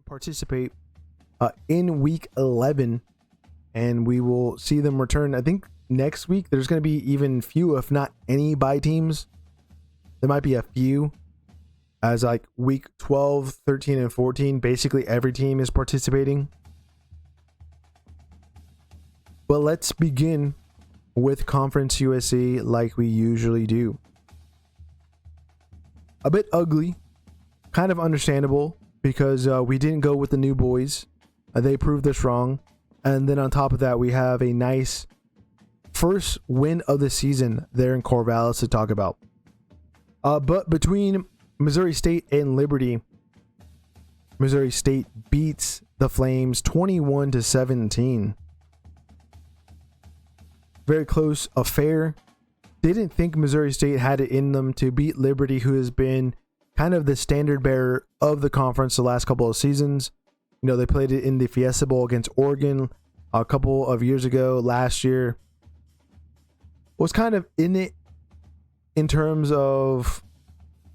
participate in week 11, and we will see them return. I think next week there's going to be even few, if not any, bye teams. There might be a few, as like week 12, 13, and 14, basically every team is participating. But let's begin with Conference USA like we usually do. A bit ugly, kind of understandable, because we didn't go with the new boys. They proved us wrong. And then on top of that, we have a nice first win of the season there in Corvallis to talk about. But between Missouri State and Liberty, Missouri State beats the Flames 21-17. Very close affair. Didn't think Missouri State had it in them to beat Liberty, who has been kind of the standard bearer of the conference the last couple of seasons. You know, they played it in the Fiesta Bowl against Oregon a couple of years ago. Last year was kind of in it in terms of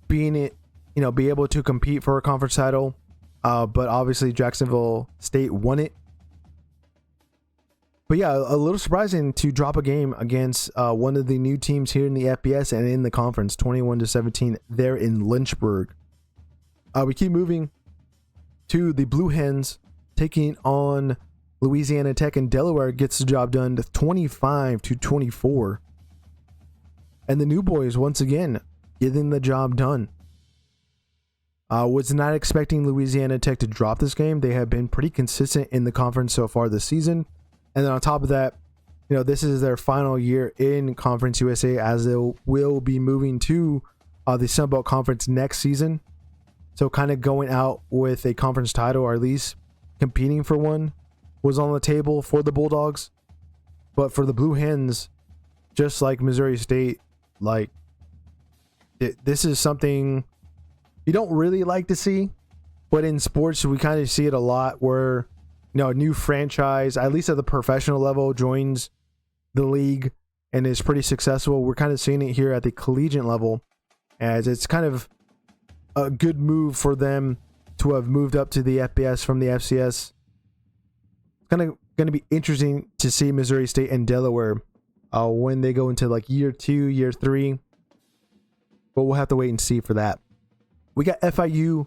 being it, you know, be able to compete for a conference title. But obviously Jacksonville State won it. But yeah, a little surprising to drop a game against one of the new teams here in the FBS and in the conference, 21-17 there in Lynchburg. We keep moving to the Blue Hens taking on Louisiana Tech, and Delaware gets the job done 25-24. And the new boys once again getting the job done. Was not expecting Louisiana Tech to drop this game. They have been pretty consistent in the conference so far this season. And then on top of that, you know, this is their final year in Conference USA, as they will be moving to the Sunbelt Conference next season. So kind of going out with a conference title, or at least competing for one, was on the table for the Bulldogs. But for the Blue Hens, just like Missouri State, like this is something you don't really like to see. But in sports, we kind of see it a lot where, you know, a new franchise, at least at the professional level, joins the league and is pretty successful. We're kind of seeing it here at the collegiate level, as it's kind of a good move for them to have moved up to the FBS from the FCS. It's kind of going to be interesting to see Missouri State and Delaware when they go into like year 2, year 3. But we'll have to wait and see for that. We got FIU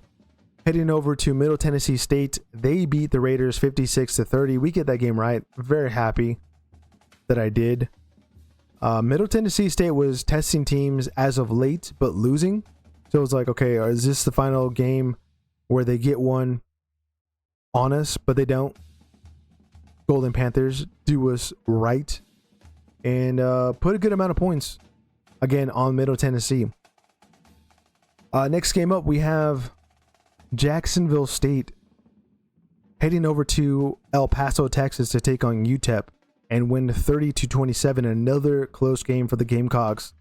heading over to Middle Tennessee State. They beat the Raiders 56-30. We get that game right. Very happy that I did. Middle Tennessee State was testing teams as of late, but losing. So it was like, okay, is this the final game where they get one on us, but they don't? Golden Panthers do us right and put a good amount of points again on Middle Tennessee. Next game up, we have Jacksonville State heading over to El Paso, Texas to take on UTEP and win 30-27. Another close game for the Gamecocks.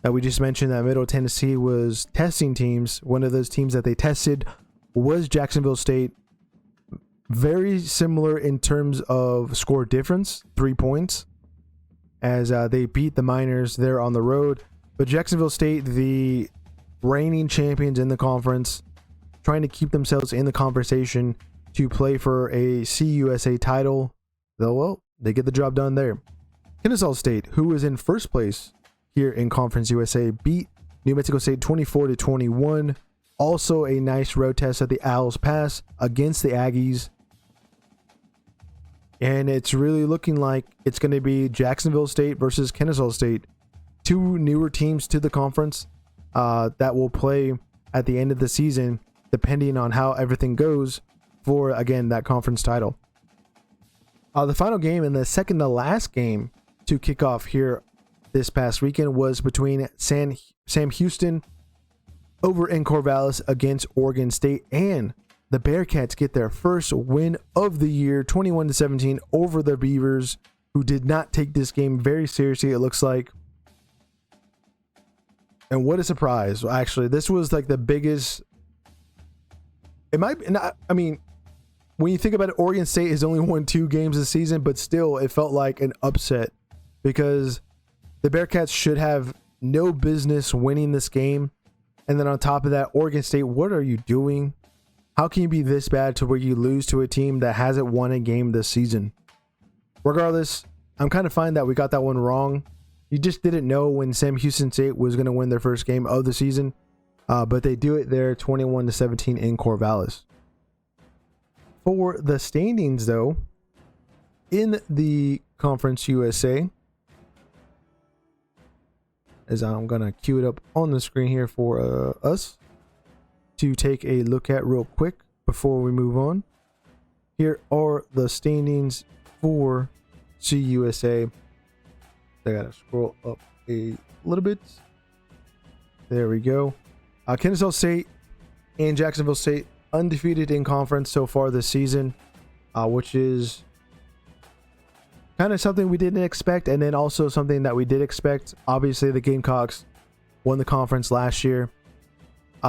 We just mentioned that Middle Tennessee was testing teams. One of those teams that they tested was Jacksonville State. Very similar in terms of score difference, 3 points, as they beat the Miners there on the road. But Jacksonville State, the reigning champions in the conference, trying to keep themselves in the conversation to play for a CUSA title, though, well, they get the job done there. Kennesaw State, who is in first place here in Conference USA, beat New Mexico State 24-21. Also a nice road test at the Owls Pass against the Aggies. And it's really looking like it's going to be Jacksonville State versus Kennesaw State. Two newer teams to the conference that will play at the end of the season, depending on how everything goes for, again, that conference title. The final game and the second to last game to kick off here this past weekend was between Sam Houston over in Corvallis against Oregon State, and the Bearcats get their first win of the year, 21-17 over the Beavers, who did not take this game very seriously, it looks like. And what a surprise. Actually, this was like the biggest. It might be not, I mean, when you think about it, Oregon State has only won 2 games this season, but still it felt like an upset because the Bearcats should have no business winning this game. And then on top of that, Oregon State, what are you doing? How can you be this bad to where you lose to a team that hasn't won a game this season? Regardless, I'm kind of fine that we got that one wrong. You just didn't know when Sam Houston State was going to win their first game of the season, but they do it there 21-17 in Corvallis. For the standings, though, in the Conference USA, as I'm going to cue it up on the screen here for us to take a look at real quick before we move on. Here are the standings for CUSA. I gotta scroll up a little bit. There we go. Kennesaw State and Jacksonville State undefeated in conference so far this season, which is kind of something we didn't expect, and then also something that we did expect. Obviously, the Gamecocks won the conference last year.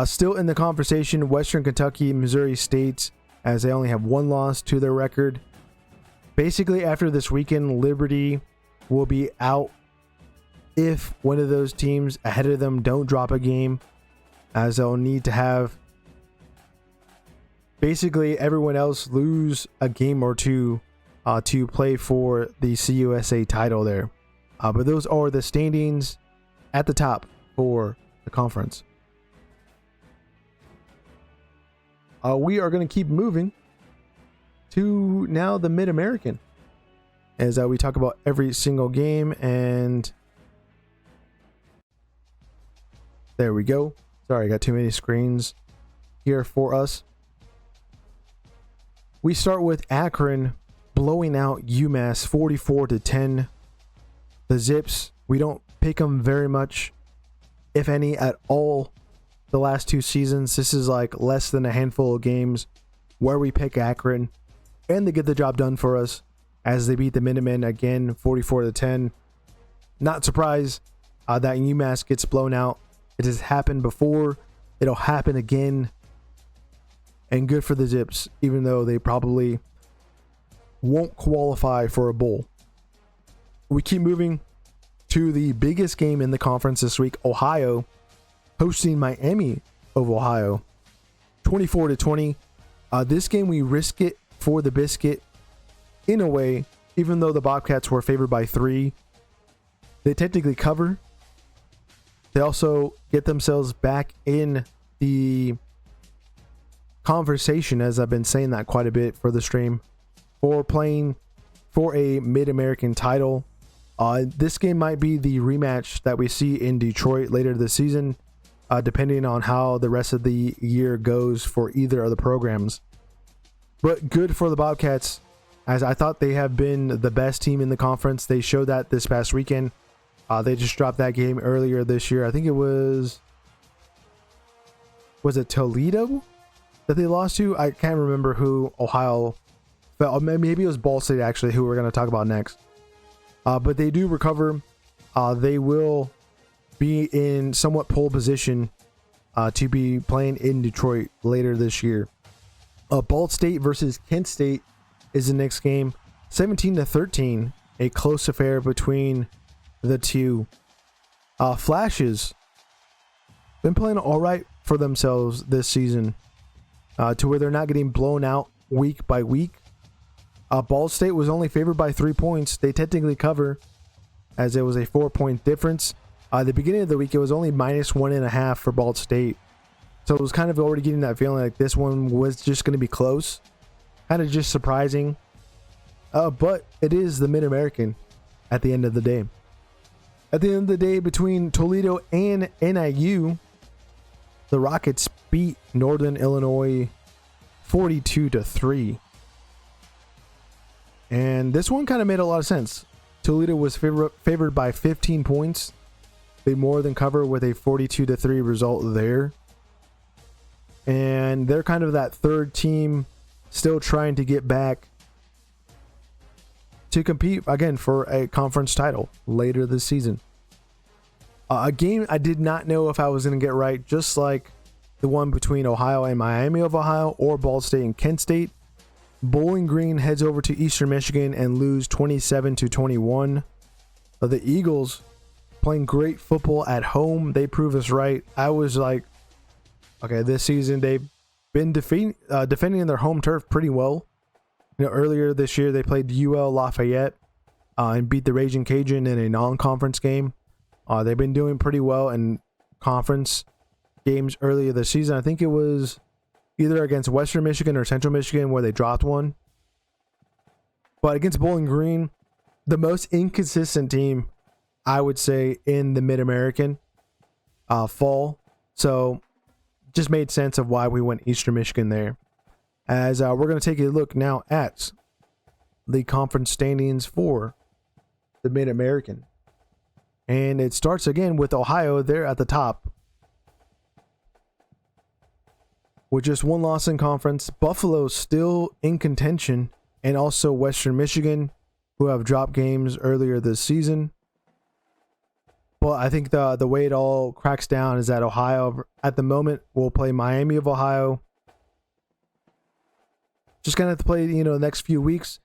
Still in the conversation, Western Kentucky, Missouri State, as they only have one loss to their record. Basically, after this weekend, Liberty will be out if one of those teams ahead of them don't drop a game, as they'll need to have basically everyone else lose a game or two to play for the CUSA title there. But those are the standings at the top for the conference. We are going to keep moving to now the Mid-American, as we talk about every single game. And there we go. Sorry, I got too many screens here for us. We start with Akron blowing out UMass 44-10. The Zips, we don't pick them very much, if any at all, the last two seasons. This is like less than a handful of games where we pick Akron, and they get the job done for us as they beat the Minutemen again 44-10. Not surprised that UMass gets blown out. It has happened before. It'll happen again. And good for the Zips, even though they probably won't qualify for a bowl. We keep moving to the biggest game in the conference this week. Ohio hosting Miami of Ohio 24-20. This game, we risk it for the biscuit in a way, even though the Bobcats were favored by 3. They technically cover. They also get themselves back in the conversation, as I've been saying that quite a bit for the stream, for playing for a Mid-American title. This game might be the rematch that we see in Detroit later this season, depending on how the rest of the year goes for either of the programs. But good for the Bobcats, as I thought they have been the best team in the conference. They showed that this past weekend. They just dropped that game earlier this year. I think it was it Toledo that they lost to? I can't remember who Ohio fell. Maybe it was Ball State, actually, who we're going to talk about next. But they do recover. They will be in somewhat pole position to be playing in Detroit later this year. Ball State versus Kent State is the next game. 17-13, a close affair between the two. Flashes been playing all right for themselves this season, to where they're not getting blown out week by week. Ball State was only favored by 3 points. They technically cover, as it was a 4-point difference. The beginning of the week, it was only -1.5 for Ball State. So it was kind of already getting that feeling like this one was just going to be close. Kind of just surprising. But it is the Mid-American at the end of the day. At the end of the day, between Toledo and NIU, the Rockets beat Northern Illinois 42-3. And this one kind of made a lot of sense. Toledo was favored by 15 points. They more than cover with a 42-3 result there. And they're kind of that third team still trying to get back to compete again for a conference title later this season. A game I did not know if I was going to get right, just like the one between Ohio and Miami of Ohio, or Ball State and Kent State. Bowling Green heads over to Eastern Michigan and lose 27-21. The Eagles playing great football at home. They prove us right. I was like, okay, this season been defending their home turf pretty well. Earlier this year they played UL Lafayette and beat the Raging Cajun in a non-conference game. They've been doing pretty well in conference games earlier this season. I think it was either against Western Michigan or Central Michigan where they dropped one. But against Bowling Green, the most inconsistent team, I would say, in the Mid-American fall. So just made sense of why we went Eastern Michigan there. As we're going to take a look now at the conference standings for the Mid-American. And it starts again with Ohio there at the top, with just one loss in conference. Buffalo still in contention, and also Western Michigan, who have dropped games earlier this season. But I think the way it all cracks down is that Ohio, at the moment, will play Miami of Ohio. Just going to have to play, the next few weeks.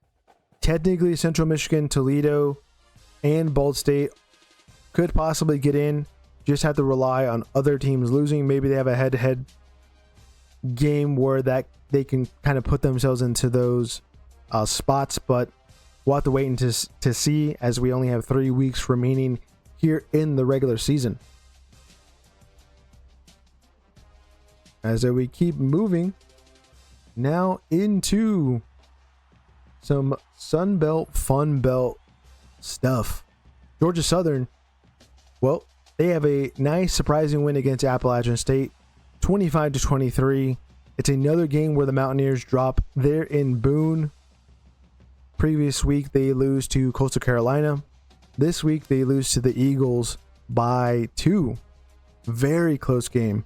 Technically, Central Michigan, Toledo, and Ball State could possibly get in. Just have to rely on other teams losing. Maybe they have a head-to-head game where that they can kind of put themselves into those spots, but we'll have to wait to see, as we only have 3 weeks remaining here in the regular season. As we keep moving now into some Sunbelt, Fun Belt stuff. Georgia Southern, well, they have a nice surprising win against Appalachian State, 25-23. It's another game where the Mountaineers drop. They're in Boone. Previous week, they lose to Coastal Carolina. This week, they lose to the Eagles by 2. Very close game.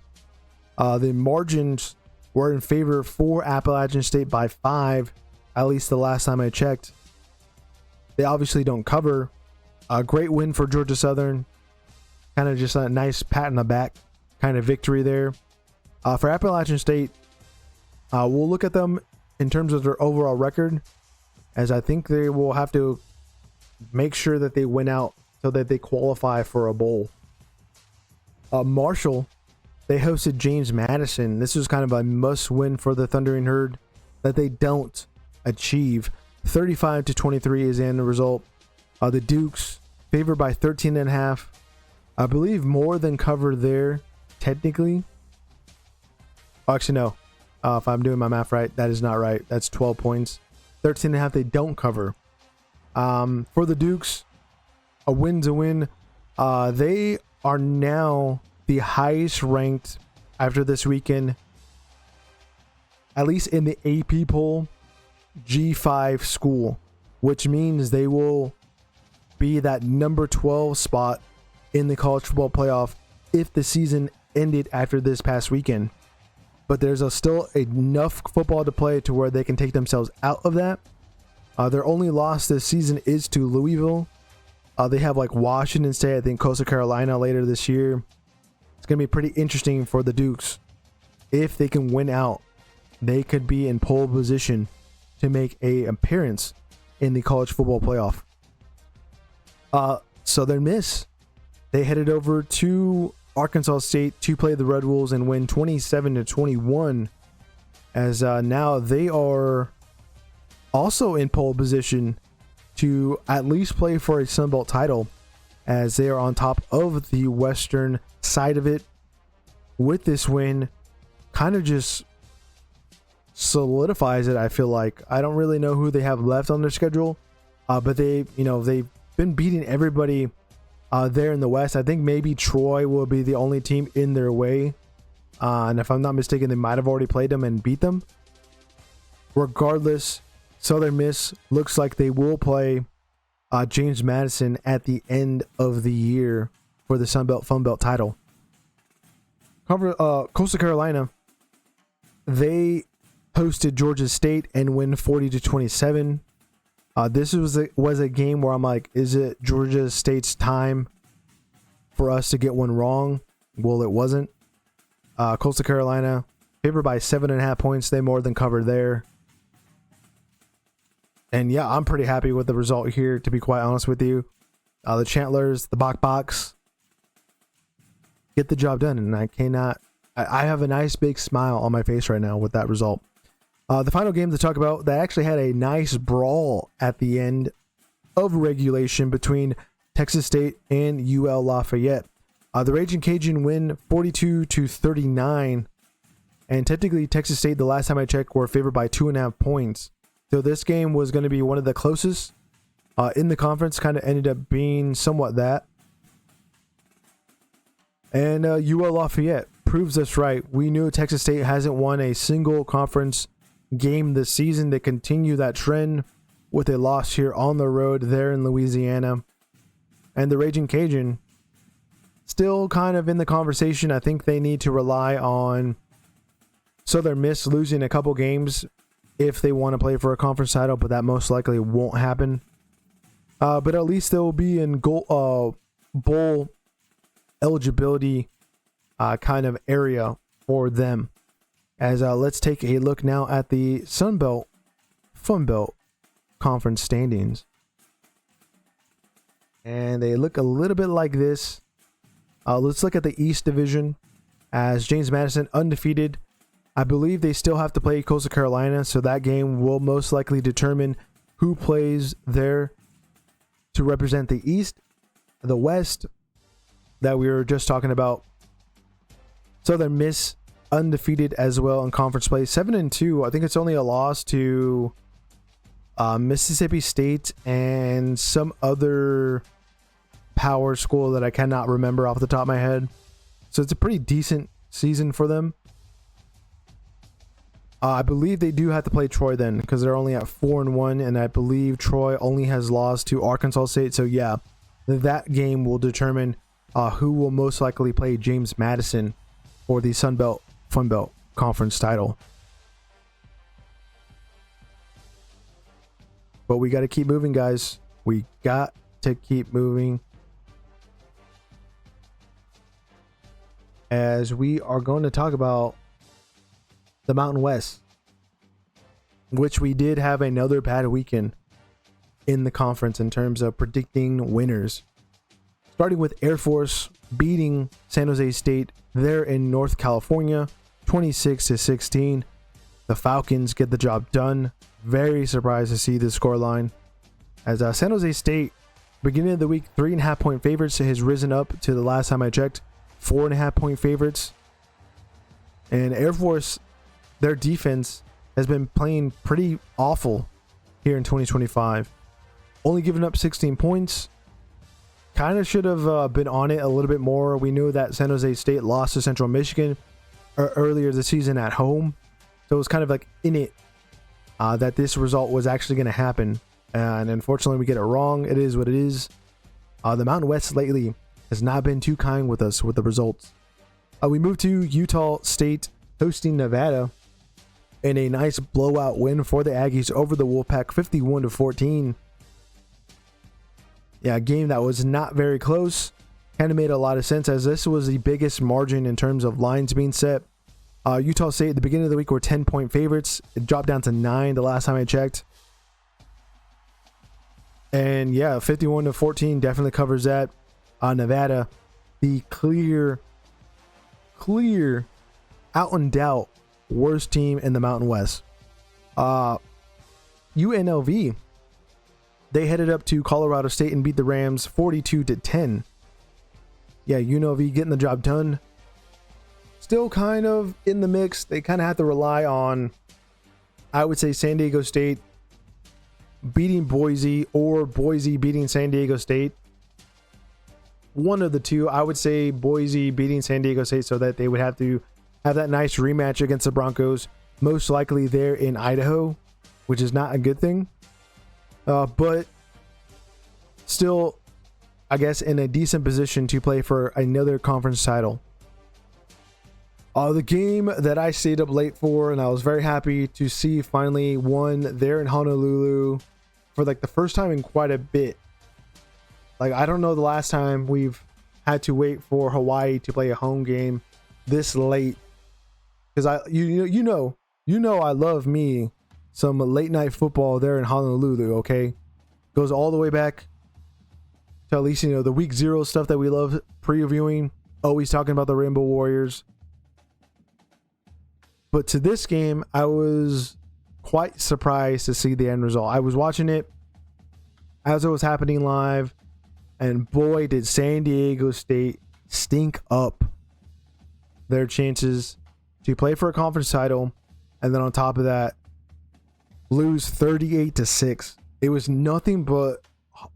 The margins were in favor for Appalachian State by 5, at least the last time I checked. They obviously don't cover. A great win for Georgia Southern. Kind of just a nice pat on the back kind of victory there. For Appalachian State, we'll look at them in terms of their overall record, as I think they will have to make sure that they win out so that they qualify for a bowl. Marshall, they hosted James Madison. This was kind of a must-win for the Thundering Herd that they don't achieve. 35-23 is the end result. The Dukes, favored by 13.5. I believe more than covered there, technically. Actually, no. If I'm doing my math right, that is not right. That's 12 points. 13.5, they don't cover. For the Dukes, a win's a win. They are now the highest ranked after this weekend, at least in the AP poll, G5 school, which means they will be that number 12 spot in the college football playoff if the season ended after this past weekend. But there's still enough football to play to where they can take themselves out of that. Their only loss this season is to Louisville. They have Washington State, I think Coastal Carolina later this year. It's going to be pretty interesting for the Dukes. If they can win out, they could be in pole position to make an appearance in the college football playoff. Southern Miss, they headed over to Arkansas State to play the Red Wolves and win 27-21, as now they are also in pole position to at least play for a Sunbelt title, as they are on top of the western side of it. With this win, kind of just solidifies it. I feel like I don't really know who they have left on their schedule, but they've been beating everybody there in the West. I think maybe Troy will be the only team in their way, and if I'm not mistaken, they might have already played them and beat them. Regardless, Southern Miss looks like they will play James Madison at the end of the year for the Sunbelt Funbelt title. Coastal Carolina, they hosted Georgia State and win 40-27. This was a game where I'm like, is it Georgia State's time for us to get one wrong? Well, it wasn't. Coastal Carolina, favored by 7.5 points. They more than covered there. And yeah, I'm pretty happy with the result here, to be quite honest with you. The Chantlers, the Bok Boks, get the job done, and I cannot I have a nice big smile on my face right now with that result. The final game to talk about that actually had a nice brawl at the end of regulation between Texas State and UL Lafayette. The Raging Cajun win 42-39, and technically Texas State, the last time I checked, were favored by 2.5 points. So this game was going to be one of the closest in the conference. Kind of ended up being somewhat that. And UL Lafayette proves us right. We knew Texas State hasn't won a single conference game this season. They continue that trend with a loss here on the road there in Louisiana. And the Raging Cajun still kind of in the conversation. I think they need to rely on Southern Miss losing a couple games if they want to play for a conference title, but that most likely won't happen. But at least they'll be in bowl eligibility kind of area for them. As let's take a look now at the Sunbelt Funbelt Conference standings. And they look a little bit like this. Let's look at the East Division, as James Madison undefeated. I believe they still have to play Coastal Carolina, so that game will most likely determine who plays there to represent the East. The West, that we were just talking about, Southern Miss undefeated as well in conference play, 7-2. I think it's only a loss to Mississippi State and some other power school that I cannot remember off the top of my head. So it's a pretty decent season for them. I believe they do have to play Troy then, because they're only at 4-1, and I believe Troy only has lost to Arkansas State. So yeah, that game will determine who will most likely play James Madison for the Sunbelt Funbelt Conference title. But we got to keep moving, guys. We got to keep moving, as we are going to talk about the Mountain West, which we did have another bad weekend in the conference in terms of predicting winners. Starting with Air Force beating San Jose State there in North California, 26-16. The Falcons get the job done. Very surprised to see this scoreline, as San Jose State, beginning of the week, 3.5 point favorites, has risen up to the last time I checked, 4.5 point favorites. And Air Force, their defense has been playing pretty awful here in 2025. Only giving up 16 points. Kind of should have been on it a little bit more. We knew that San Jose State lost to Central Michigan earlier this season at home. So it was kind of like in it that this result was actually going to happen. And unfortunately, we get it wrong. It is what it is. The Mountain West lately has not been too kind with us with the results. We move to Utah State hosting Nevada in a nice blowout win for the Aggies over the Wolfpack, 51-14. Yeah, a game that was not very close. Kind of made a lot of sense, as this was the biggest margin in terms of lines being set. Utah State at the beginning of the week were 10-point favorites. It dropped down to 9 the last time I checked. And yeah, 51-14 definitely covers that. Nevada, the clear, out and out worst team in the Mountain West. UNLV, they headed up to Colorado State and beat the Rams 42-10. Yeah, UNLV getting the job done. Still kind of in the mix. They kind of have to rely on, I would say, San Diego State beating Boise, or Boise beating San Diego State. One of the two. I would say Boise beating San Diego State, so that they would have to have that nice rematch against the Broncos, most likely there in Idaho, which is not a good thing. But still, I guess, in a decent position to play for another conference title. The game that I stayed up late for, and I was very happy to see finally won there in Honolulu for like the first time in quite a bit. Like, I don't know the last time we've had to wait for Hawaii to play a home game this late. Because you know I love me some late night football there in Honolulu, okay? Goes all the way back to at least, the week 0 stuff that we love previewing. Always talking about the Rainbow Warriors. But to this game, I was quite surprised to see the end result. I was watching it as it was happening live, and boy, did San Diego State stink up their chances to play for a conference title, and then on top of that, lose 38-6. It was nothing but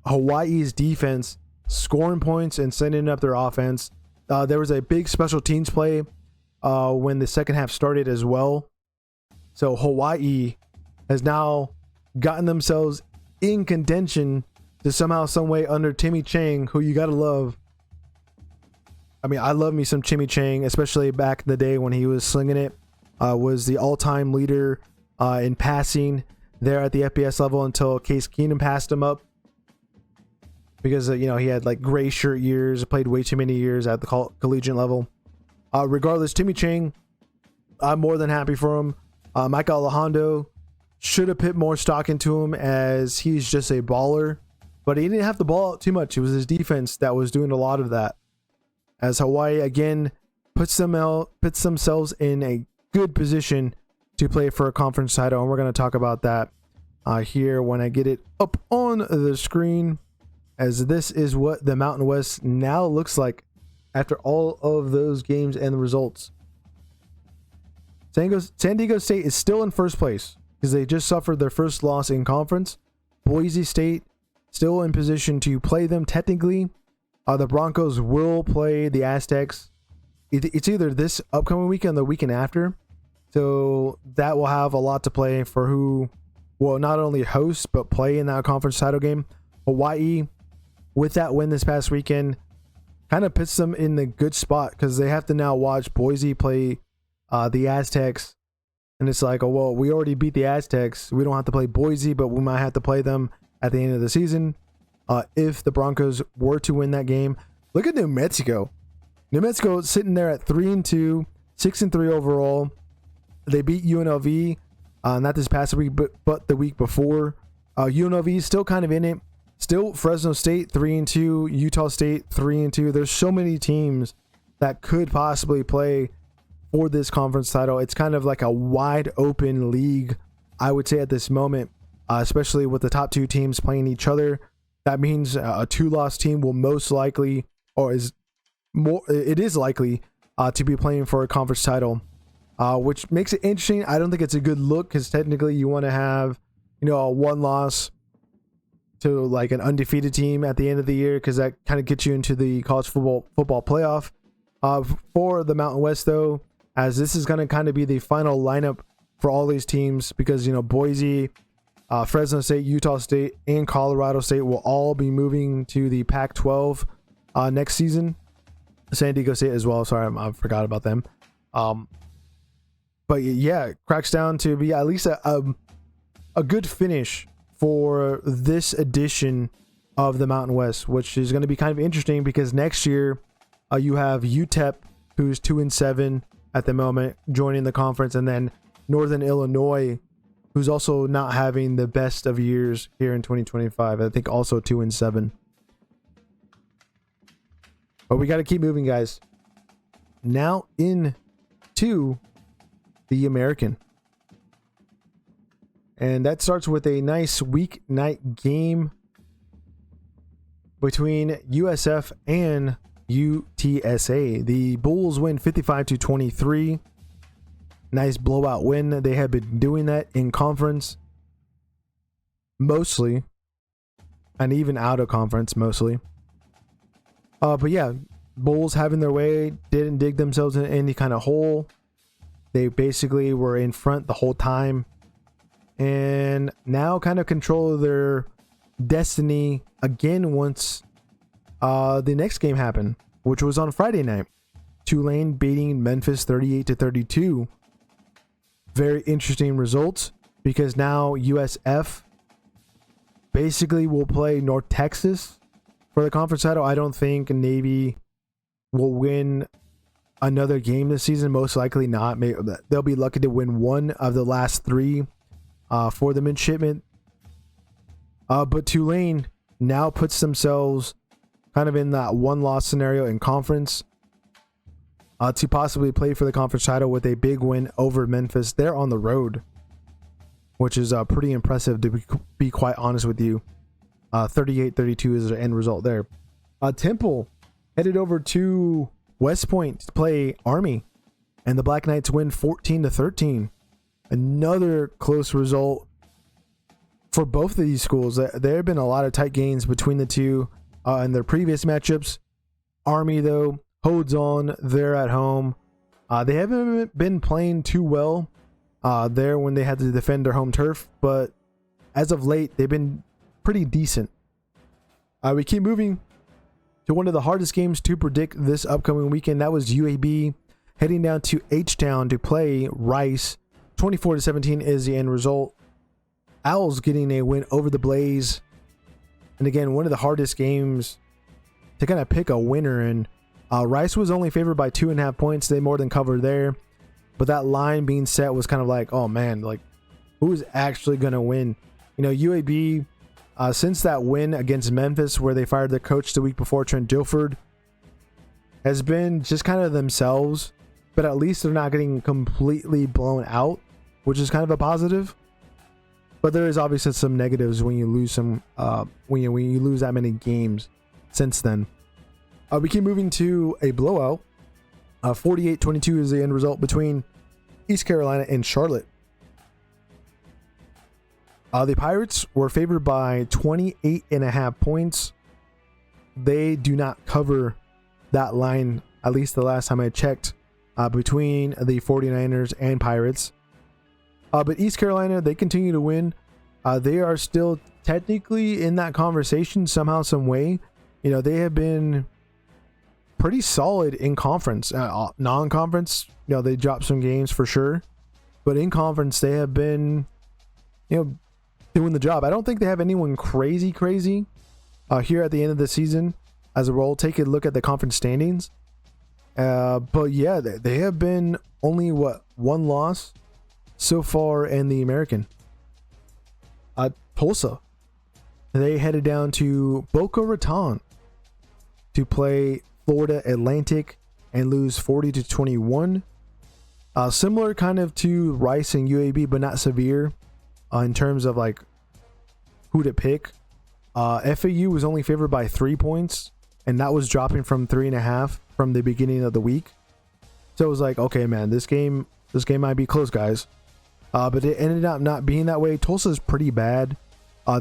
Hawaii's defense scoring points and sending up their offense. There was a big special teams play when the second half started as well. So Hawaii has now gotten themselves in contention to somehow, some way under Timmy Chang, who you gotta love. I mean, I love me some Timmy Chang, especially back in the day when he was slinging it. Was the all-time leader in passing there at the FBS level until Case Keenum passed him up, because he had like gray shirt years, played way too many years at the collegiate level. Regardless, Timmy Chang, I'm more than happy for him. Mike Alejandro should have put more stock into him, as he's just a baller, but he didn't have the ball out too much. It was his defense that was doing a lot of that, as Hawaii again puts themselves in a good position to play for a conference title, and we're going to talk about that here when I get it up on the screen, as this is what the Mountain West now looks like after all of those games and the results. San Diego State is still in first place because they just suffered their first loss in conference. Boise State still in position to play them technically. The Broncos will play the Aztecs. It's either this upcoming weekend or the weekend after. So that will have a lot to play for who will not only host but play in that conference title game. Hawaii, with that win this past weekend, kind of puts them in the good spot, because they have to now watch Boise play the Aztecs. And it's like, oh, well, we already beat the Aztecs. We don't have to play Boise, but we might have to play them at the end of the season if the Broncos were to win that game. Look at New Mexico. New Mexico sitting there at 3-2, 6-3 overall. They beat UNLV, not this past week, but the week before. UNLV is still kind of in it. Still Fresno State 3-2, Utah State 3-2. There's so many teams that could possibly play for this conference title. It's kind of like a wide open league, I would say, at this moment, especially with the top two teams playing each other. That means a 2-loss team will most likely, or it is likely to be playing for a conference title, which makes it interesting. I don't think it's a good look, because technically you want to have, a 1-loss to like an undefeated team at the end of the year, because that kind of gets you into the college football playoff. For the Mountain West, though, as this is going to kind of be the final lineup for all these teams, because Boise, Fresno State, Utah State, and Colorado State will all be moving to the Pac-12 next season. San Diego State as well. Sorry, I forgot about them. But yeah, it cracks down to be at least a good finish for this edition of the Mountain West, which is going to be kind of interesting, because next year you have UTEP, who's 2-7 at the moment, joining the conference, and then Northern Illinois, who's also not having the best of years here in 2025. I think also 2-7. But we got to keep moving, guys. Now into the American. And that starts with a nice weeknight game between USF and UTSA. The Bulls win 55-23. Nice blowout win. They have been doing that in conference mostly, and even out of conference mostly. But yeah, Bulls having their way, didn't dig themselves in any kind of hole. They basically were in front the whole time, and now kind of control their destiny again once the next game happened, which was on Friday night. Tulane beating Memphis 38-32. Very interesting results, because now USF basically will play North Texas for the conference title. I don't think Navy will win another game this season. Most likely not. Maybe they'll be lucky to win one of the last three for the midshipmen. But Tulane now puts themselves kind of in that 1-loss scenario in conference. to possibly play for the conference title with a big win over Memphis. They're on the road, which is pretty impressive to be quite honest with you. 38-32 is the end result there. Temple headed over to West Point to play Army, and the Black Knights win 14-13. Another close result for both of these schools. There have been a lot of tight games between the two in their previous matchups. Army, though, holds on. They're at home. They haven't been playing too well there when they had to defend their home turf, but as of late, they've been pretty decent. We keep moving to one of the hardest games to predict this upcoming weekend. That was UAB heading down to H-Town to play Rice. 24-17 is the end result. Owls getting a win over the Blaze. And again, one of the hardest games to kind of pick a winner in. Rice was only favored by 2.5 points. They more than covered there. But that line being set was kind of like, oh man, like who is actually going to win? You know, UAB, since that win against Memphis where they fired their coach the week before, Trent Dilford, has been just kind of themselves. But at least they're not getting completely blown out, which is kind of a positive. But there is obviously some negatives when you lose some when you lose that many games since then. We keep moving to a blowout. 48-22 is the end result between East Carolina and Charlotte. The Pirates were favored by 28.5 points. They do not cover that line, at least the last time I checked, between the 49ers and Pirates. But East Carolina, they continue to win. They are still technically in that conversation somehow, some way. You know, they have been pretty solid in conference. Non-conference, you know, they dropped some games for sure. But in conference, they have been, you know, doing the job. I don't think they have anyone crazy here at the end of the season as a role. Take a look at the conference standings. But yeah, they have been only, one loss so far in the American. Tulsa, they headed down to Boca Raton to play Florida Atlantic and lose 40-21. Similar kind of to Rice and UAB, but not severe in terms of like who to pick. FAU was only favored by 3 points, and that was dropping from 3.5 from the beginning of the week. So it was like, okay, man, this game might be close, guys. But it ended up not being that way. Tulsa's pretty bad.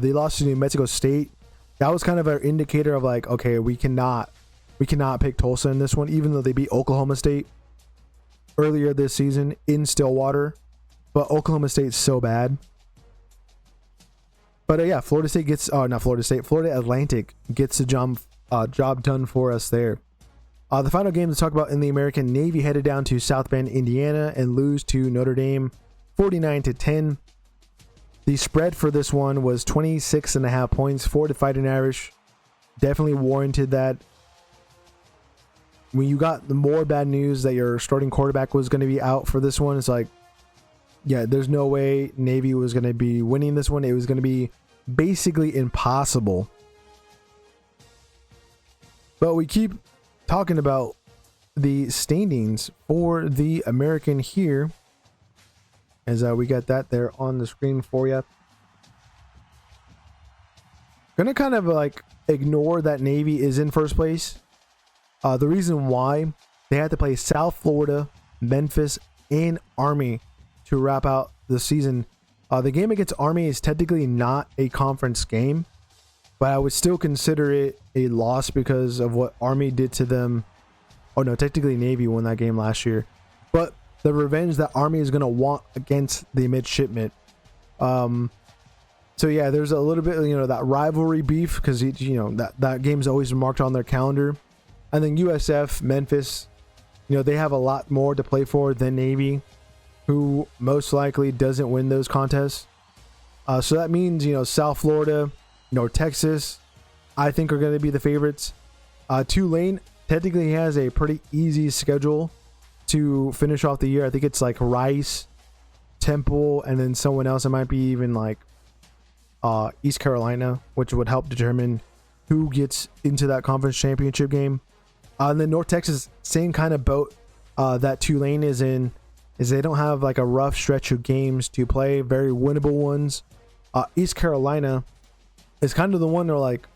They lost to New Mexico State. That was kind of an indicator of like, okay, we cannot pick Tulsa in this one, even though they beat Oklahoma State earlier this season in Stillwater. But Oklahoma State's so bad. But yeah, Florida Atlantic gets the job done for us there. The final game to talk about in the American, Navy headed down to South Bend, Indiana, and lose to Notre Dame 49-10. The spread for this one was 26.5 points for the Fighting Irish. Definitely warranted that. When you got the more bad news that your starting quarterback was going to be out for this one, it's like, yeah, there's no way Navy was going to be winning this one. It was going to be basically impossible. But we keep talking about the standings for the American here, as we got that there on the screen for you. Gonna kind of like ignore that Navy is in first place. The reason why, they had to play South Florida, Memphis, and Army to wrap out the season. The game against Army is technically not a conference game, but I would still consider it a loss because of what Army did to them. Oh no, technically Navy won that game last year. But the revenge that Army is going to want against the midshipmen. So yeah, there's a little bit, you know, that rivalry beef because, you know, that game's always marked on their calendar. And then USF, Memphis, you know, they have a lot more to play for than Navy, who most likely doesn't win those contests. So that means, you know, South Florida, North Texas, I think are going to be the favorites. Tulane technically has a pretty easy schedule to finish off the year. I think it's like Rice, Temple, and then someone else. It might be even like East Carolina, which would help determine who gets into that conference championship game. And then North Texas, same kind of boat that Tulane is in is they don't have like a rough stretch of games to play, very winnable ones. East Carolina is kind of the one they're like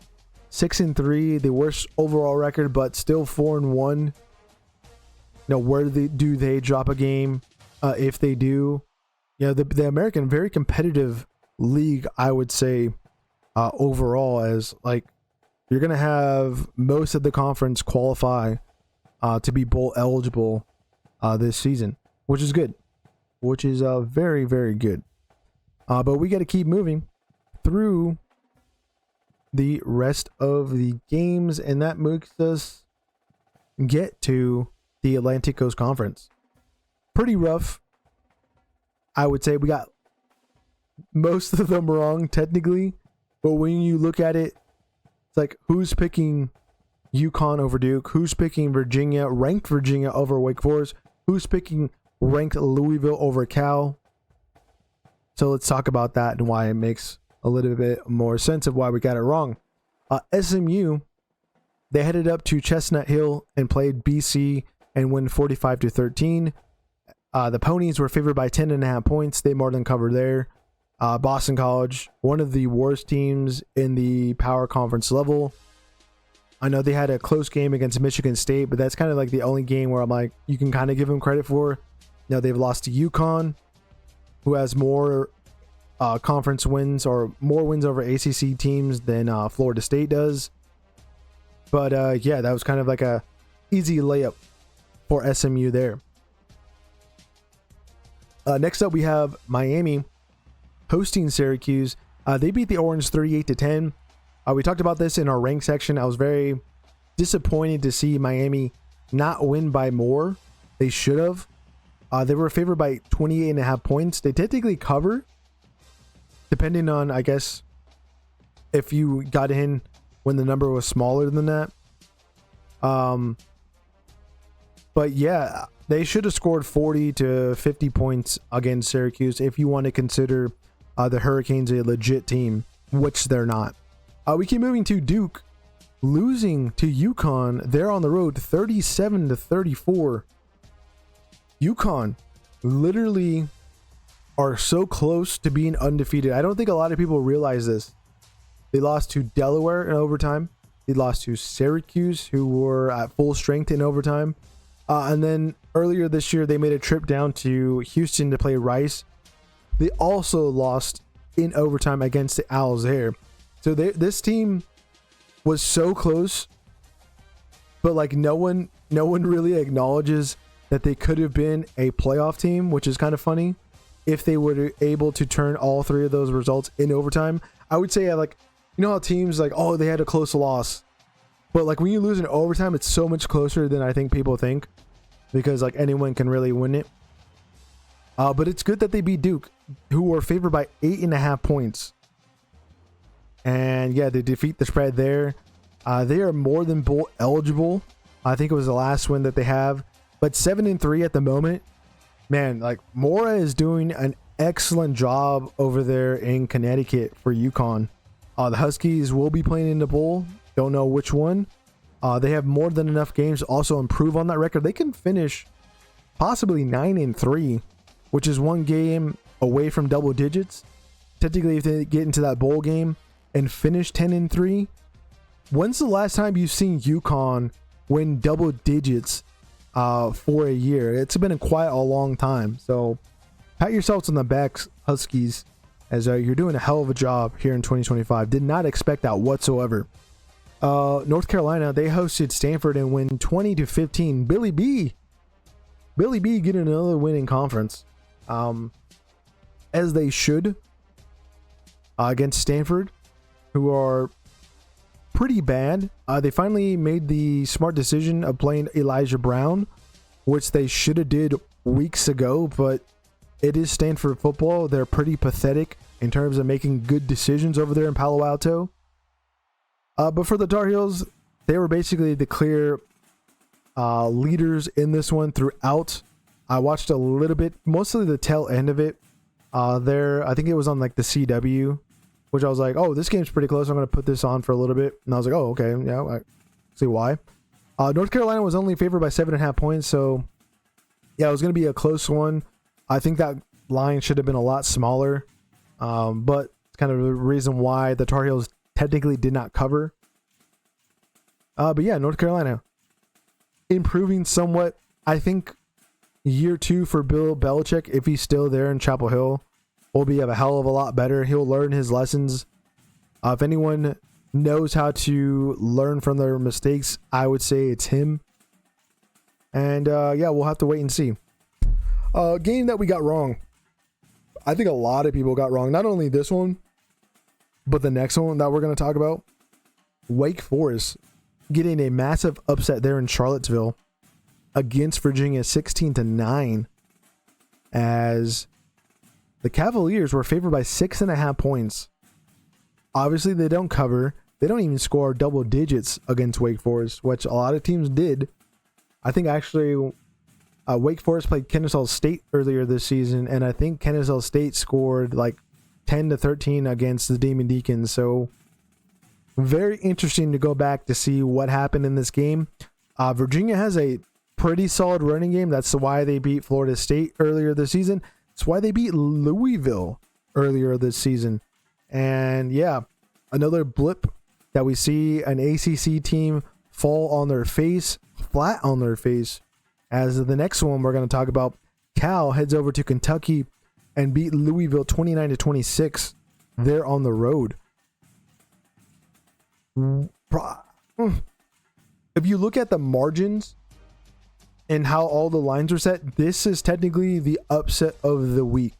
6-3, the worst overall record, but still 4-1. You know, where do they drop a game? If they do, you know, the American, very competitive league, I would say, overall, as like you're gonna have most of the conference qualify to be bowl eligible this season, which is good, which is very, very good. But we got to keep moving through the rest of the games, and that makes us get to the Atlantic Coast Conference. Pretty rough, I would say. We got most of them wrong technically, but when you look at it, it's like who's picking UConn over Duke, who's picking Virginia, ranked Virginia over Wake Forest, who's picking ranked Louisville over Cal. So let's talk about that and why it makes a little bit more sense of why we got it wrong. SMU, they headed up to Chestnut Hill and played BC and win 45-13. The Ponies were favored by 10.5 points. They more than covered there. Boston College, one of the worst teams in the power conference level. I know they had a close game against Michigan State, but that's kind of like the only game where I'm like, you can kind of give them credit for. Now they've lost to UConn, who has more conference wins or more wins over ACC teams than Florida State does. But yeah, that was kind of like a easy layup for SMU there. Next up, we have Miami hosting Syracuse. They beat the Orange 38-10. We talked about this in our rank section. I was very disappointed to see Miami not win by more. They should have. They were favored by 28.5 points. They technically covered, depending on, I guess, if you got in when the number was smaller than that. But yeah, they should have scored 40 to 50 points against Syracuse if you want to consider the Hurricanes a legit team, which they're not. We keep moving to Duke, losing to UConn. They're on the road 37-34. UConn literally are so close to being undefeated. I don't think a lot of people realize this. They lost to Delaware in overtime. They lost to Syracuse, who were at full strength in overtime. And then earlier this year, they made a trip down to Houston to play Rice. They also lost in overtime against the Owls there. So this team was so close, but like no one really acknowledges that they could have been a playoff team, which is kind of funny. If they were able to turn all three of those results in overtime, I would say, like, you know how teams like, oh, they had a close loss, but like when you lose in overtime, it's so much closer than I think people think, because like anyone can really win it. But it's good that they beat Duke, who were favored by 8.5 points. And yeah, they defeat the spread there. They are more than bowl eligible. I think it was the last win that they have, but 7-3 at the moment. Man, like Mora is doing an excellent job over there in Connecticut for UConn. The Huskies will be playing in the bowl. Don't know which one. They have more than enough games to also improve on that record. They can finish possibly 9-3, which is one game away from double digits. Technically, if they get into that bowl game and finish 10-3, when's the last time you've seen UConn win double digits for a year? It's been quite a long time. So pat yourselves on the back, Huskies, as you're doing a hell of a job here in 2025. Did not expect that whatsoever. North Carolina, they hosted Stanford and win 20-15. Billy B getting another win in conference, as they should, against Stanford, who are pretty bad. They finally made the smart decision of playing Elijah Brown, which they should have did weeks ago, but it is Stanford football. They're pretty pathetic in terms of making good decisions over there in Palo Alto. But for the Tar Heels, they were basically the clear leaders in this one throughout. I watched a little bit, mostly the tail end of it. I think it was on like the CW, which I was like, oh, this game's pretty close. I'm going to put this on for a little bit. And I was like, oh, okay. Yeah, I see why. North Carolina was only favored by 7.5 points. So Yeah, it was going to be a close one. I think that line should have been a lot smaller, but it's kind of the reason why the Tar Heels technically did not cover. But yeah, North Carolina improving somewhat. I think year 2 for Bill Belichick, if he's still there in Chapel Hill, will be a hell of a lot better. He'll learn his lessons. If anyone knows how to learn from their mistakes, I would say it's him. And yeah, we'll have to wait and see. Game that we got wrong. I think a lot of people got wrong. Not only this one, but the next one that we're going to talk about. Wake Forest getting a massive upset there in Charlottesville against Virginia 16-9, as the Cavaliers were favored by 6.5 points. Obviously, they don't cover. They don't even score double digits against Wake Forest, which a lot of teams did. I think actually Wake Forest played Kennesaw State earlier this season, and I think Kennesaw State scored like 10-13 against the Demon Deacons. So very interesting to go back to see what happened in this game. Virginia has a pretty solid running game. That's why they beat Florida State earlier this season. That's why they beat Louisville earlier this season. And yeah, another blip that we see an ACC team fall on their face, flat on their face. As the next one we're going to talk about, Cal heads over to Kentucky and beat Louisville 29-26. They're on the road. If you look at the margins and how all the lines are set, this is technically the upset of the week,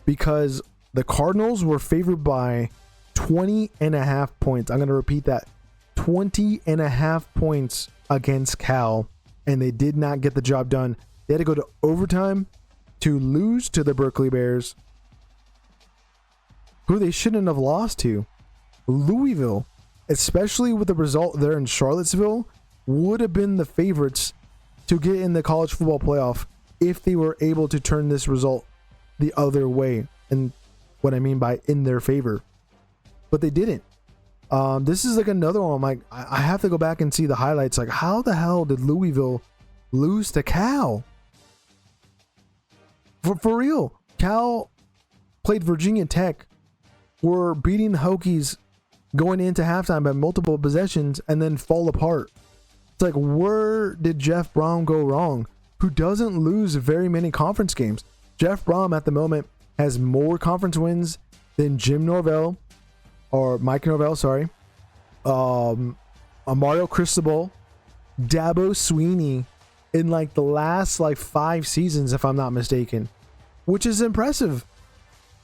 because the Cardinals were favored by 20.5 points. I'm going to repeat that. 20.5 points against Cal, and they did not get the job done. They had to go to overtime to lose to the Berkeley Bears, who they shouldn't have lost to. Louisville, especially with the result there in Charlottesville, would have been the favorites to get in the college football playoff if they were able to turn this result the other way. And what I mean by in their favor. But they didn't. This is like another one. I'm like, I have to go back and see the highlights. Like, how the hell did Louisville lose to Cal? For real. Cal played Virginia Tech, were beating the Hokies going into halftime by multiple possessions and then fall apart. It's like, where did Jeff Brom go wrong? Who doesn't lose very many conference games? Jeff Brom at the moment has more conference wins than Jim Norvell, or Mike Norvell, sorry. Mario Cristobal, Dabo Sweeney in like the last 5 seasons, if I'm not mistaken, which is impressive.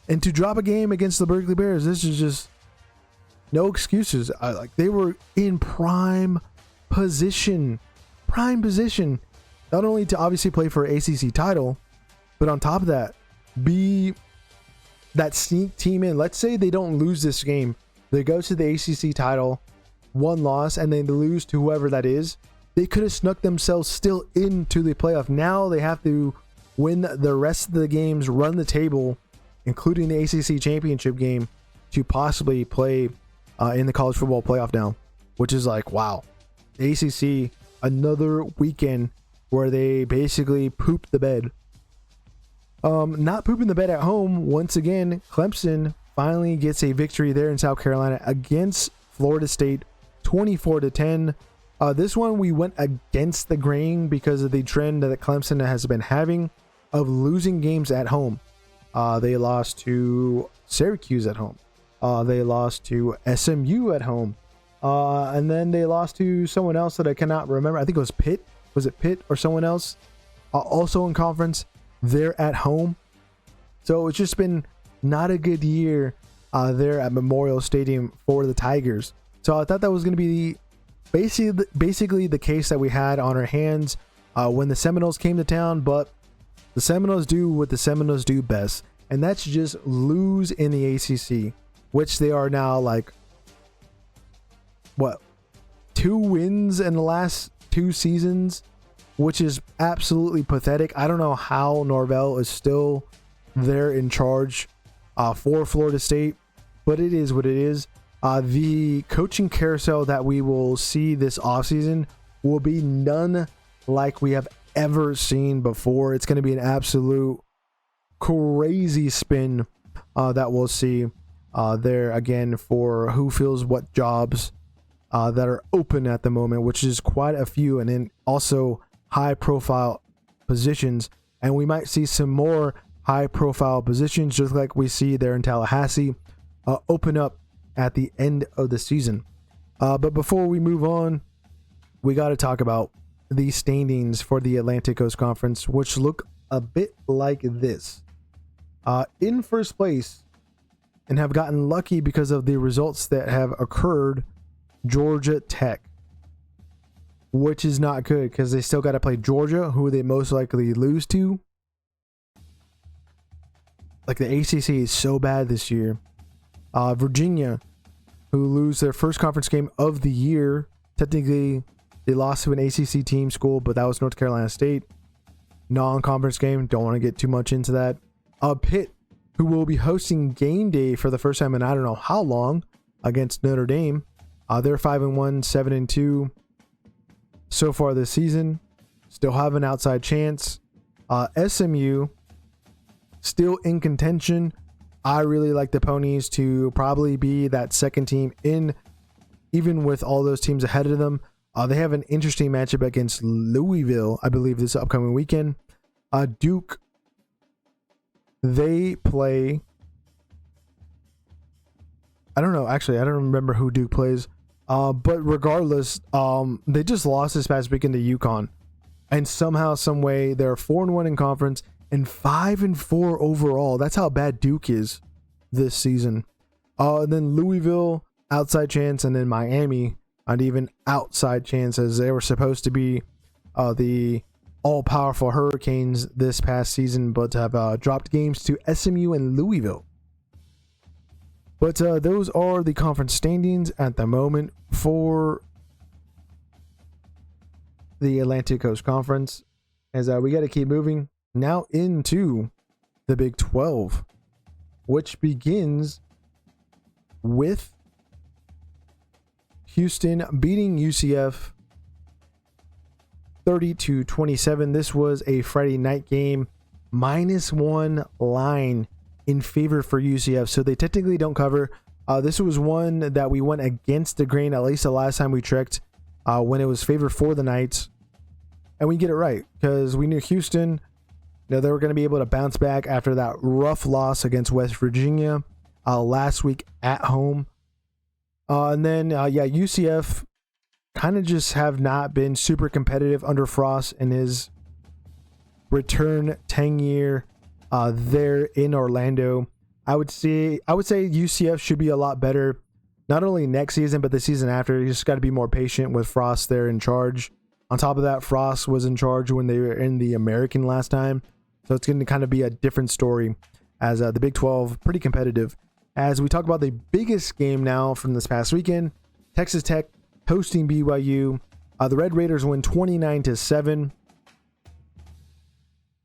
And to drop a game against the Berkeley Bears, this is just no excuses. They were in prime position, not only to obviously play for ACC title, but on top of that, be that sneak team in. Let's say they don't lose this game, they go to the ACC title, 1 loss, and they lose to whoever that is. They could have snuck themselves still into the playoff. Now they have to win the rest of the games, run the table, including the ACC championship game, to possibly play in the college football playoff now, which is like, wow. ACC, another weekend where they basically pooped the bed. Not pooping the bed at home. Once again, Clemson finally gets a victory there in South Carolina against Florida State, 24-10. This one we went against the grain because of the trend that Clemson has been having of losing games at home. They lost to Syracuse at home. They lost to SMU at home. And then they lost to someone else that I cannot remember. I think it was Pitt. Was it Pitt or someone else? Also in conference. They're at home. So it's just been not a good year there at Memorial Stadium for the Tigers. So I thought that was going to be basically the case that we had on our hands when the Seminoles came to town. But the Seminoles do what the Seminoles do best, and that's just lose in the ACC, which they are now 2 wins in the last 2 seasons, which is absolutely pathetic. I don't know how Norvell is still there in charge for Florida State, but it is what it is. The coaching carousel that we will see this offseason will be none like we have ever seen before. It's going to be an absolute crazy spin that we'll see there again for who fills what jobs that are open at the moment, which is quite a few, and then also high profile positions. And we might see some more high profile positions, just like we see there in Tallahassee, open up at the end of the season. But before we move on, we got to talk about the standings for the Atlantic Coast Conference, which look a bit like this. In first place, and have gotten lucky because of the results that have occurred, Georgia Tech, which is not good because they still got to play Georgia, who they most likely lose to. Like, the ACC is so bad this year. Virginia, who lose their first conference game of the year. Technically, they lost to an ACC team school, but that was North Carolina State. Non-conference game. Don't want to get too much into that. Pitt, who will be hosting game day for the first time in I don't know how long against Notre Dame. They're 5-1, 7-2 so far this season. Still have an outside chance. SMU, still in contention. I really like the Ponies to probably be that second team in, even with all those teams ahead of them. They have an interesting matchup against Louisville, I believe, this upcoming weekend. Duke, they play, I don't know, actually, I don't remember who Duke plays. But regardless, they just lost this past weekend to UConn. And somehow, some way, they're 4-1 in conference and 5-4 overall. That's how bad Duke is this season. And then Louisville, outside chance, and then Miami, an even outside chance, as they were supposed to be the all-powerful Hurricanes this past season, but have dropped games to SMU and Louisville. But those are the conference standings at the moment for the Atlantic Coast Conference. As we got to keep moving now into the Big 12, which begins with Houston beating UCF 30-27. This was a Friday night game. -1 line in favor for UCF, so they technically don't cover. This was one that we went against the grain, at least the last time we checked, when it was favor for the Knights, and we get it right because we knew Houston, they were going to be able to bounce back after that rough loss against West Virginia last week at home. And then UCF kind of just have not been super competitive under Frost in his return tenure there in Orlando. I would say UCF should be a lot better, not only next season, but the season after. You just got to be more patient with Frost there in charge. On top of that, Frost was in charge when they were in the American last time. So it's going to kind of be a different story as the Big 12, pretty competitive. As we talk about the biggest game now from this past weekend, Texas Tech hosting BYU. The Red Raiders win 29-7.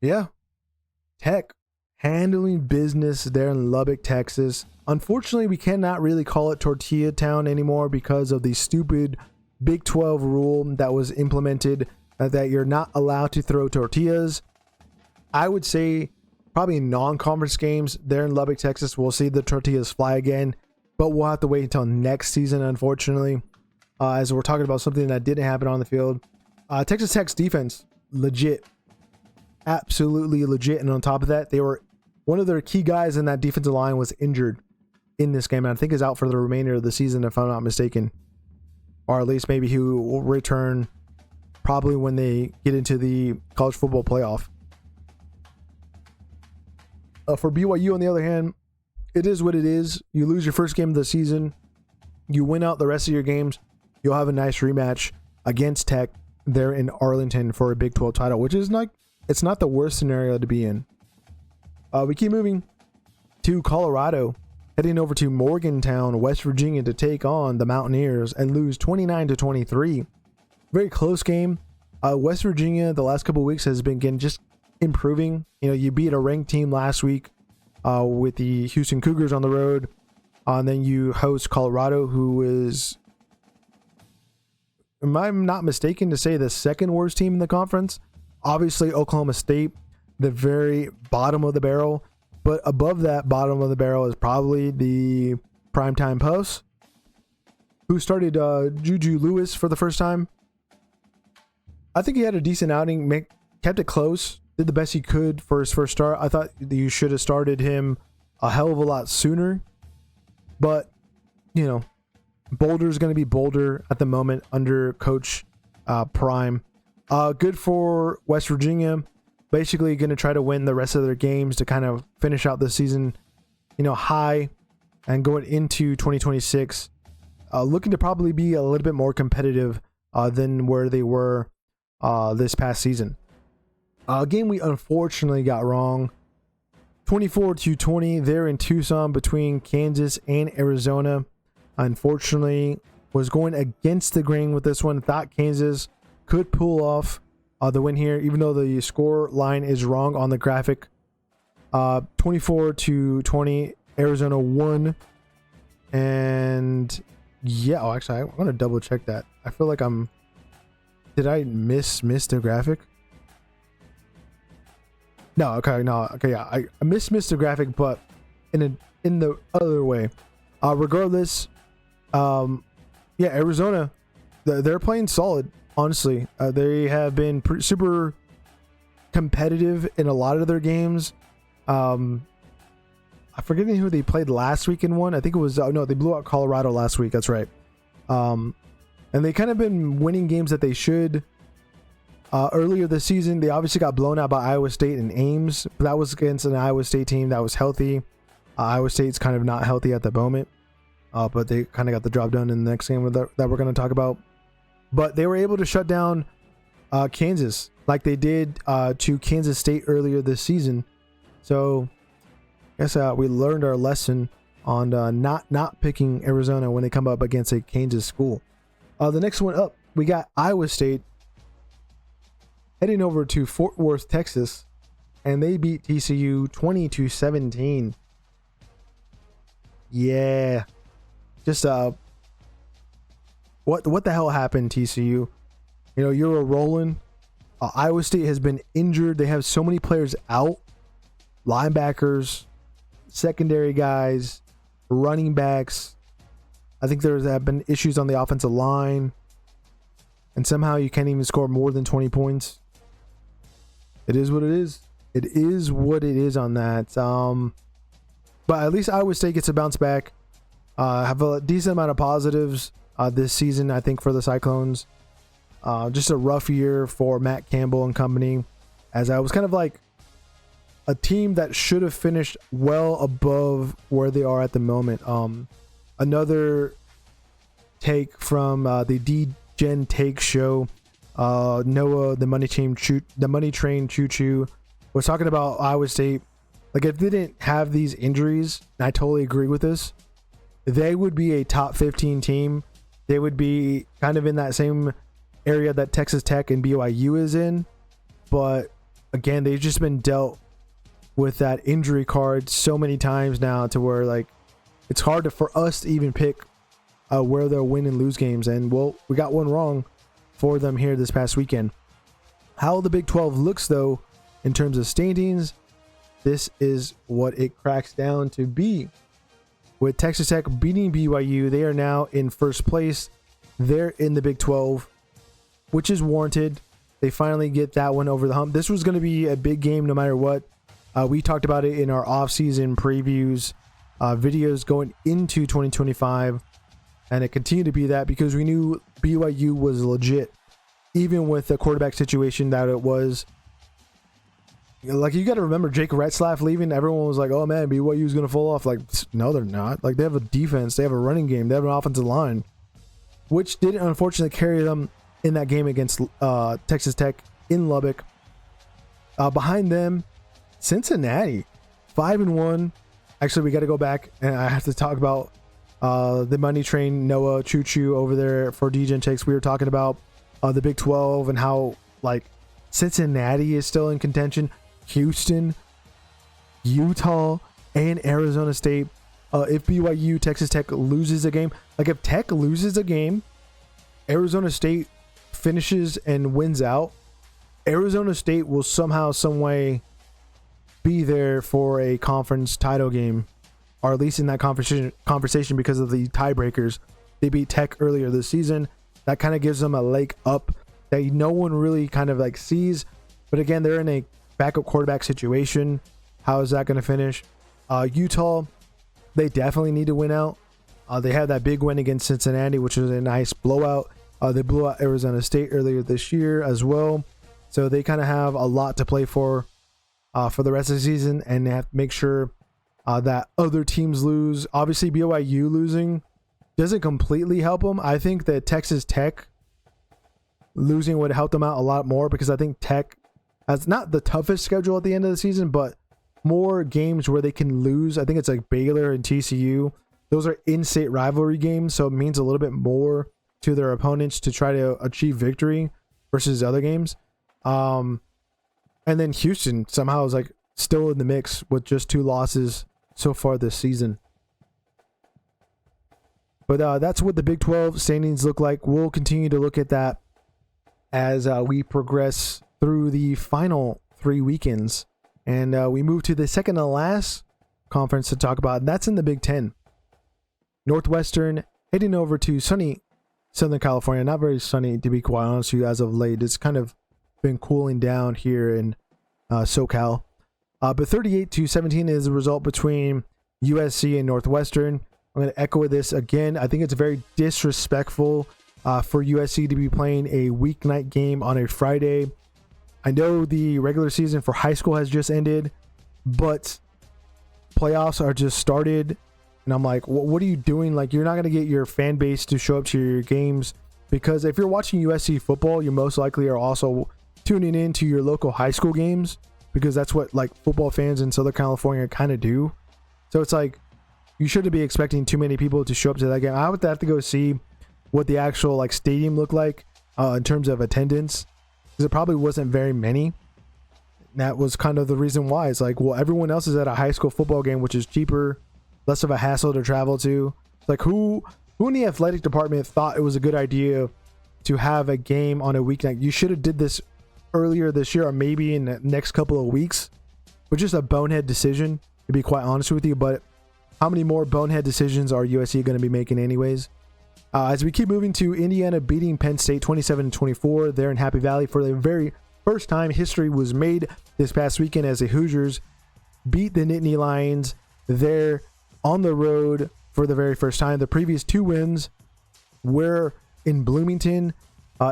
Yeah, Tech handling business there in Lubbock, Texas. Unfortunately, we cannot really call it Tortilla Town anymore because of the stupid Big 12 rule that was implemented that you're not allowed to throw tortillas. I would say probably non-conference games there in Lubbock, Texas, we'll see the tortillas fly again, but we'll have to wait until next season, unfortunately, as we're talking about something that didn't happen on the field. Texas Tech's defense, legit. Absolutely legit. And on top of that, they were one of their key guys in that defensive line was injured in this game, and I think is out for the remainder of the season, if I'm not mistaken. Or at least maybe he will return probably when they get into the college football playoff. For BYU, on the other hand, it is what it is. You lose your first game of the season. You win out the rest of your games. You'll have a nice rematch against Tech there in Arlington for a Big 12 title, which is not, it's not the worst scenario to be in. We keep moving to Colorado, heading over to Morgantown, West Virginia to take on the Mountaineers and lose 29-23. Very close game. West Virginia, the last couple of weeks has been just improving. You beat a ranked team last week with the Houston Cougars on the road. And then you host Colorado, who is, am I not mistaken to say, the second worst team in the conference? Obviously, Oklahoma State, the very bottom of the barrel. But above that bottom of the barrel is probably the Primetime Post, who started Juju Lewis for the first time. I think he had a decent outing, kept it close, did the best he could for his first start. I thought you should have started him a hell of a lot sooner. But, you know, Boulder's going to be Boulder at the moment under Coach Prime. Good for West Virginia. Basically going to try to win the rest of their games to kind of finish out the season, you know, high and going into 2026. Looking to probably be a little bit more competitive than where they were this past season. A game we unfortunately got wrong. 24-20 there in Tucson between Kansas and Arizona. Unfortunately, was going against the grain with this one. Thought Kansas could pull off the win here, even though the score line is wrong on the graphic. 24-20, Arizona won. And yeah, actually, I want to double check that. I feel like did I miss the graphic? No, okay, yeah, I missed the graphic, but in the other way. Regardless, yeah, Arizona, they're playing solid. Honestly, they have been super competitive in a lot of their games. I'm forgetting who they played last week in one. I think it was no, they blew out Colorado last week. That's right. And they kind of been winning games that they should. Earlier this season, they obviously got blown out by Iowa State and Ames. But that was against an Iowa State team that was healthy. Iowa State's kind of not healthy at the moment, but they kind of got the job done in the next game that we're going to talk about. But they were able to shut down Kansas like they did to Kansas State earlier this season. So I guess we learned our lesson on not picking Arizona when they come up against a Kansas school. The next one up, we got Iowa State heading over to Fort Worth, Texas, and they beat TCU 20-17. Yeah, just what the hell happened, TCU? You know, you're rolling. Iowa State has been injured. They have so many players out. Linebackers, secondary guys, running backs. I think there have been issues on the offensive line. And somehow you can't even score more than 20 points. It is what it is. It is what it is on that. But at least Iowa State gets a bounce back. Have a decent amount of positives this season, I think, for the Cyclones. Just a rough year for Matt Campbell and company, as I was kind of like a team that should have finished well above where they are at the moment. Another take from the D-Gen Take Show. Noah, the Money Train Choo Choo, was talking about Iowa State. Like, if they didn't have these injuries, and I totally agree with this, they would be a top 15 team. They would be kind of in that same area that Texas Tech and BYU is in. But again, they've just been dealt with that injury card so many times now to where, like, it's hard for us to even pick where they'll win and lose games. And, well, we got one wrong for them here this past weekend. How the Big 12 looks, though, in terms of standings, this is what it cracks down to be. With Texas Tech beating BYU, they are now in first place. They're in the Big 12, which is warranted. They finally get that one over the hump. This was going to be a big game no matter what. We talked about it in our off-season previews videos going into 2025, and it continued to be that because we knew BYU was legit, even with the quarterback situation that it was. Like, you got to remember Jake Retzlaff leaving. Everyone was like, oh man, BYU's going to fall off. Like, no, they're not. Like, they have a defense. They have a running game. They have an offensive line, which didn't unfortunately carry them in that game against Texas Tech in Lubbock. Behind them, Cincinnati, 5-1. Actually, we got to go back, and I have to talk about the Money Train Noah Choo Choo over there for D-Gen Takes. We were talking about the Big 12 and how, like, Cincinnati is still in contention. Houston, Utah, and Arizona State. If BYU, Texas Tech loses a game, like if Tech loses a game, Arizona State finishes and wins out, Arizona State will somehow, some way be there for a conference title game, or at least in that conversation because of the tiebreakers. They beat Tech earlier this season. That kind of gives them a leg up that no one really kind of like sees. But again, they're in a backup quarterback situation. How is that going to finish? Utah, they definitely need to win out. They had that big win against Cincinnati, which was a nice blowout. They blew out Arizona State earlier this year as well. So they kind of have a lot to play for the rest of the season, and they have to make sure that other teams lose. Obviously, BYU losing doesn't completely help them. I think that Texas Tech losing would help them out a lot more, because I think Tech has not the toughest schedule at the end of the season, but more games where they can lose. I think it's like Baylor and TCU. Those are in-state rivalry games, so it means a little bit more to their opponents to try to achieve victory versus other games. And then Houston somehow is like still in the mix with just 2 losses so far this season. But that's what the Big 12 standings look like. We'll continue to look at that as we progress through the final 3 weekends. And we move to the second to last conference to talk about, and that's in the Big 10. Northwestern heading over to sunny Southern California. Not very sunny, to be quite honest with you, as of late. It's kind of been cooling down here in SoCal. But 38-17 is the result between USC and Northwestern. I'm going to echo this again. I think it's very disrespectful for USC to be playing a weeknight game on a Friday. I know the regular season for high school has just ended, but playoffs are just started. And I'm like, what are you doing? Like, you're not going to get your fan base to show up to your games, because if you're watching USC football, you most likely are also tuning in to your local high school games, because that's what like football fans in Southern California kind of do. So it's like, you shouldn't be expecting too many people to show up to that game. I would have to go see what the actual like stadium looked like in terms of attendance, because it probably wasn't very many. And that was kind of the reason why. It's like, well, everyone else is at a high school football game, which is cheaper, less of a hassle to travel to. It's like, who in the athletic department thought it was a good idea to have a game on a weeknight? You should have did this earlier this year, or maybe in the next couple of weeks. But just a bonehead decision, to be quite honest with you. But how many more bonehead decisions are USC going to be making anyways? As we keep moving to Indiana beating Penn State 27-24, there in Happy Valley for the very first time. History was made this past weekend as the Hoosiers beat the Nittany Lions there on the road for the very first time. The previous 2 wins were in Bloomington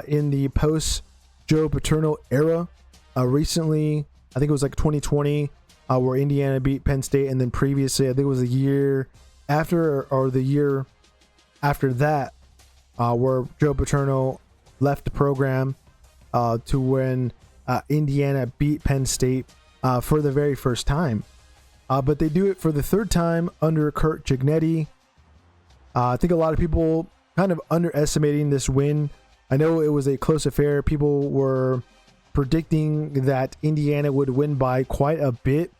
in the post-Joe Paterno era. Recently, I think it was like 2020, where Indiana beat Penn State, and then previously, I think it was the year after or the year after that, where Joe Paterno left the program to when Indiana beat Penn State for the very first time. But they do it for the 3rd time under Kurt Jignetti. I think a lot of people kind of underestimating this win. I know it was a close affair. People were predicting that Indiana would win by quite a bit.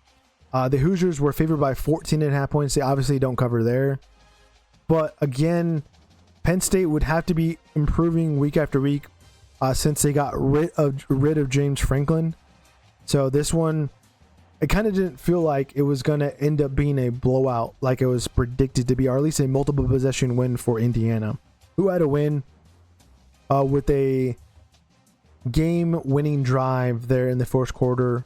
The Hoosiers were favored by 14.5 points. They obviously don't cover there. But again, Penn State would have to be improving week after week since they got rid of James Franklin. So this one, it kind of didn't feel like it was going to end up being a blowout like it was predicted to be, or at least a multiple possession win for Indiana, who had a win with a game-winning drive there in the first quarter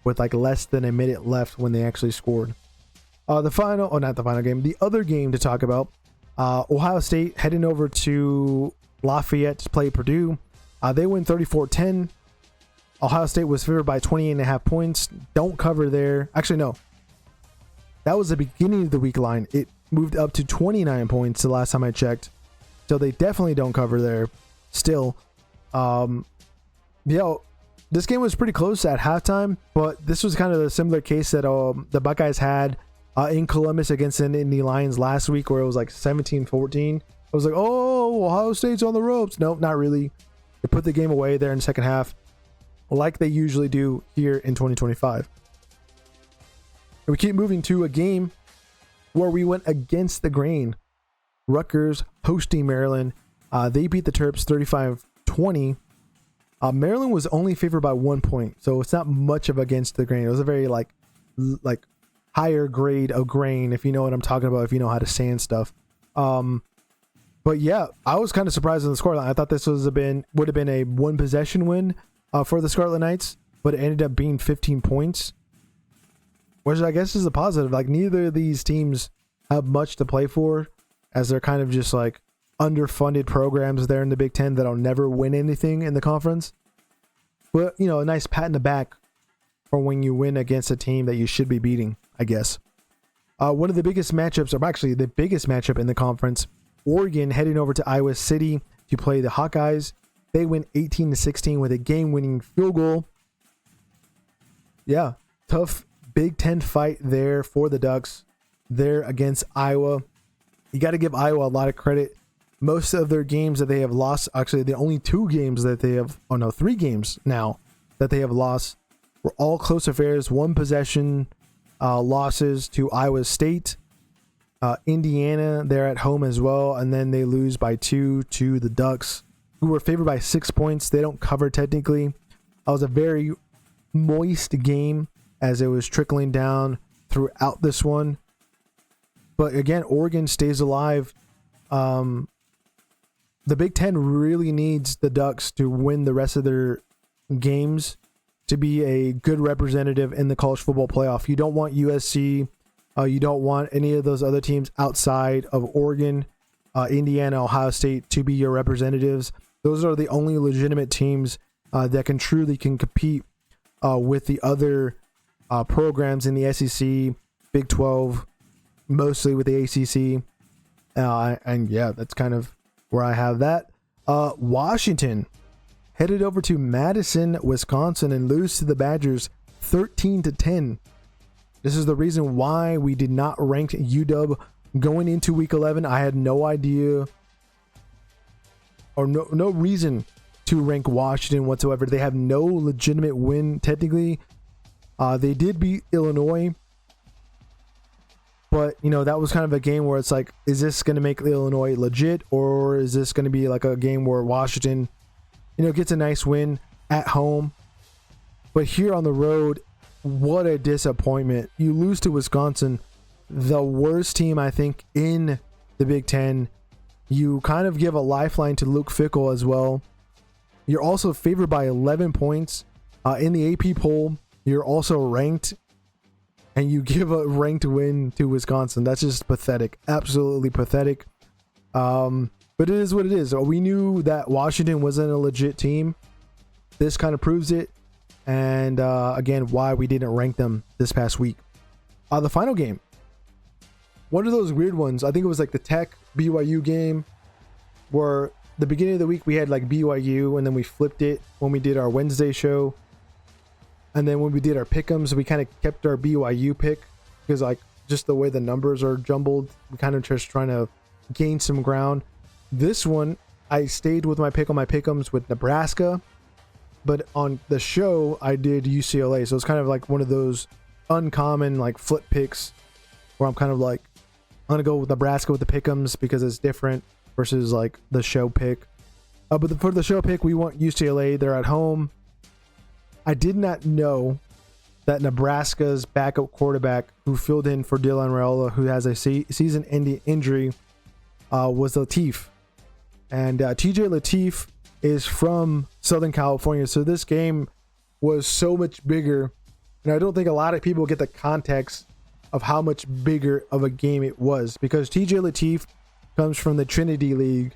with like less than a minute left when they actually scored. Not the final game, the other game to talk about, Ohio State heading over to Lafayette to play Purdue. They win 34-10. Ohio State was favored by 28.5 points. Don't cover there. Actually, no. That was the beginning of the week line. It moved up to 29 points the last time I checked. So they definitely don't cover there. Still, this game was pretty close at halftime, but this was kind of a similar case that the Buckeyes had in Columbus against the Nittany Lions last week, where it was like 17-14. I was like, oh, Ohio State's on the ropes. Nope, not really. They put the game away there in the second half, like they usually do here in 2025. And we keep moving to a game where we went against the grain. Rutgers hosting Maryland. They beat the Terps 35-20. Maryland was only favored by 1 point, so it's not much of against the grain. It was a very like higher grade of grain, if you know what I'm talking about, if you know how to sand stuff. But yeah, I was kind of surprised on the scoreline. I thought this would have been a one possession win for the Scarlet Knights, but it ended up being 15 points, which I guess is a positive. Like, neither of these teams have much to play for, as they're kind of just like underfunded programs there in the Big Ten that'll never win anything in the conference. But, you know, a nice pat in the back for when you win against a team that you should be beating, I guess. One of the biggest matchups, or actually the biggest matchup in the conference, Oregon heading over to Iowa City to play the Hawkeyes. They win 18-16 with a game-winning field goal. Yeah, tough Big Ten fight there for the Ducks there against Iowa. You got to give Iowa a lot of credit. Most of their games that they have lost, actually the only 2 games that they have, 3 games now that they have lost, were all close affairs, one possession losses to Iowa State. Indiana, they're at home as well, and then they lose by 2 to the Ducks, who were favored by 6 points. They don't cover technically. It was a very moist game as it was trickling down throughout this one. But again, Oregon stays alive. The Big Ten really needs the Ducks to win the rest of their games to be a good representative in the college football playoff. You don't want USC. You don't want any of those other teams outside of Oregon, Indiana, Ohio State to be your representatives. Those are the only legitimate teams that can truly compete with the other programs in the SEC, Big 12, mostly with the ACC. And yeah, that's kind of where I have that. Washington headed over to Madison, Wisconsin, and lose to the Badgers 13-10. This is the reason why we did not rank UW going into week 11. I had no idea or no reason to rank Washington whatsoever. They have no legitimate win technically. They did beat Illinois, but you know, that was kind of a game where it's like, is this going to make Illinois legit, or is this going to be like a game where Washington, you know, gets a nice win at home? But here on the road, what a disappointment. You lose to Wisconsin, the worst team, I think, in the Big Ten. You kind of give a lifeline to Luke Fickell as well. You're also favored by 11 points. In the AP poll, you're also ranked, and you give a ranked win to Wisconsin. That's just pathetic. Absolutely pathetic. But it is what it is. We knew that Washington wasn't a legit team. This kind of proves it. And again, why we didn't rank them this past week. The final game, one of those weird ones. I think it was like the Tech BYU game, where the beginning of the week we had like BYU, and then we flipped it when we did our Wednesday show. And then when we did our pick'ems, we kind of kept our BYU pick because like just the way the numbers are jumbled, we kind of just trying to gain some ground. This one, I stayed with my pick on my pick'ems with Nebraska. But on the show, I did UCLA. So it's kind of like one of those uncommon like flip picks where I'm kind of like, I'm going to go with Nebraska with the pick'ems because it's different versus like the show pick. But for the show pick, we want UCLA. They're at home. I did not know that Nebraska's backup quarterback who filled in for Dylan Raiola, who has a season-ending injury, was Latif. And TJ Latif is from Southern California, so this game was so much bigger, and I don't think a lot of people get the context of how much bigger of a game it was, because TJ Latif comes from the Trinity League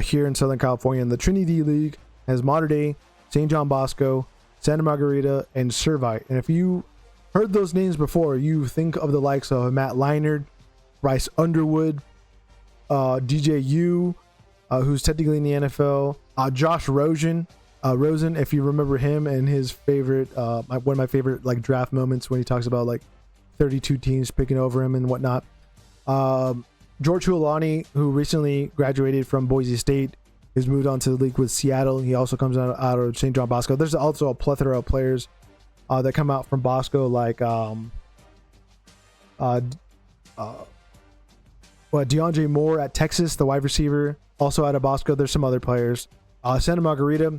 here in Southern California, and the Trinity League has Mater Dei, St. John Bosco, Santa Margarita, and Servite. And if you heard those names before, you think of the likes of Matt Leinart, Bryce Underwood, DJU, who's technically in the NFL, Josh Rosen, if you remember him, and his favorite, one of my favorite like draft moments when he talks about like 32 teams picking over him and whatnot. George Huolani, who recently graduated from Boise State, has moved on to the league with Seattle. He also comes out of St. John Bosco. There's also a plethora of players that come out from Bosco, like DeAndre Moore at Texas, the wide receiver, also out of Bosco. There's some other players. Santa Margarita,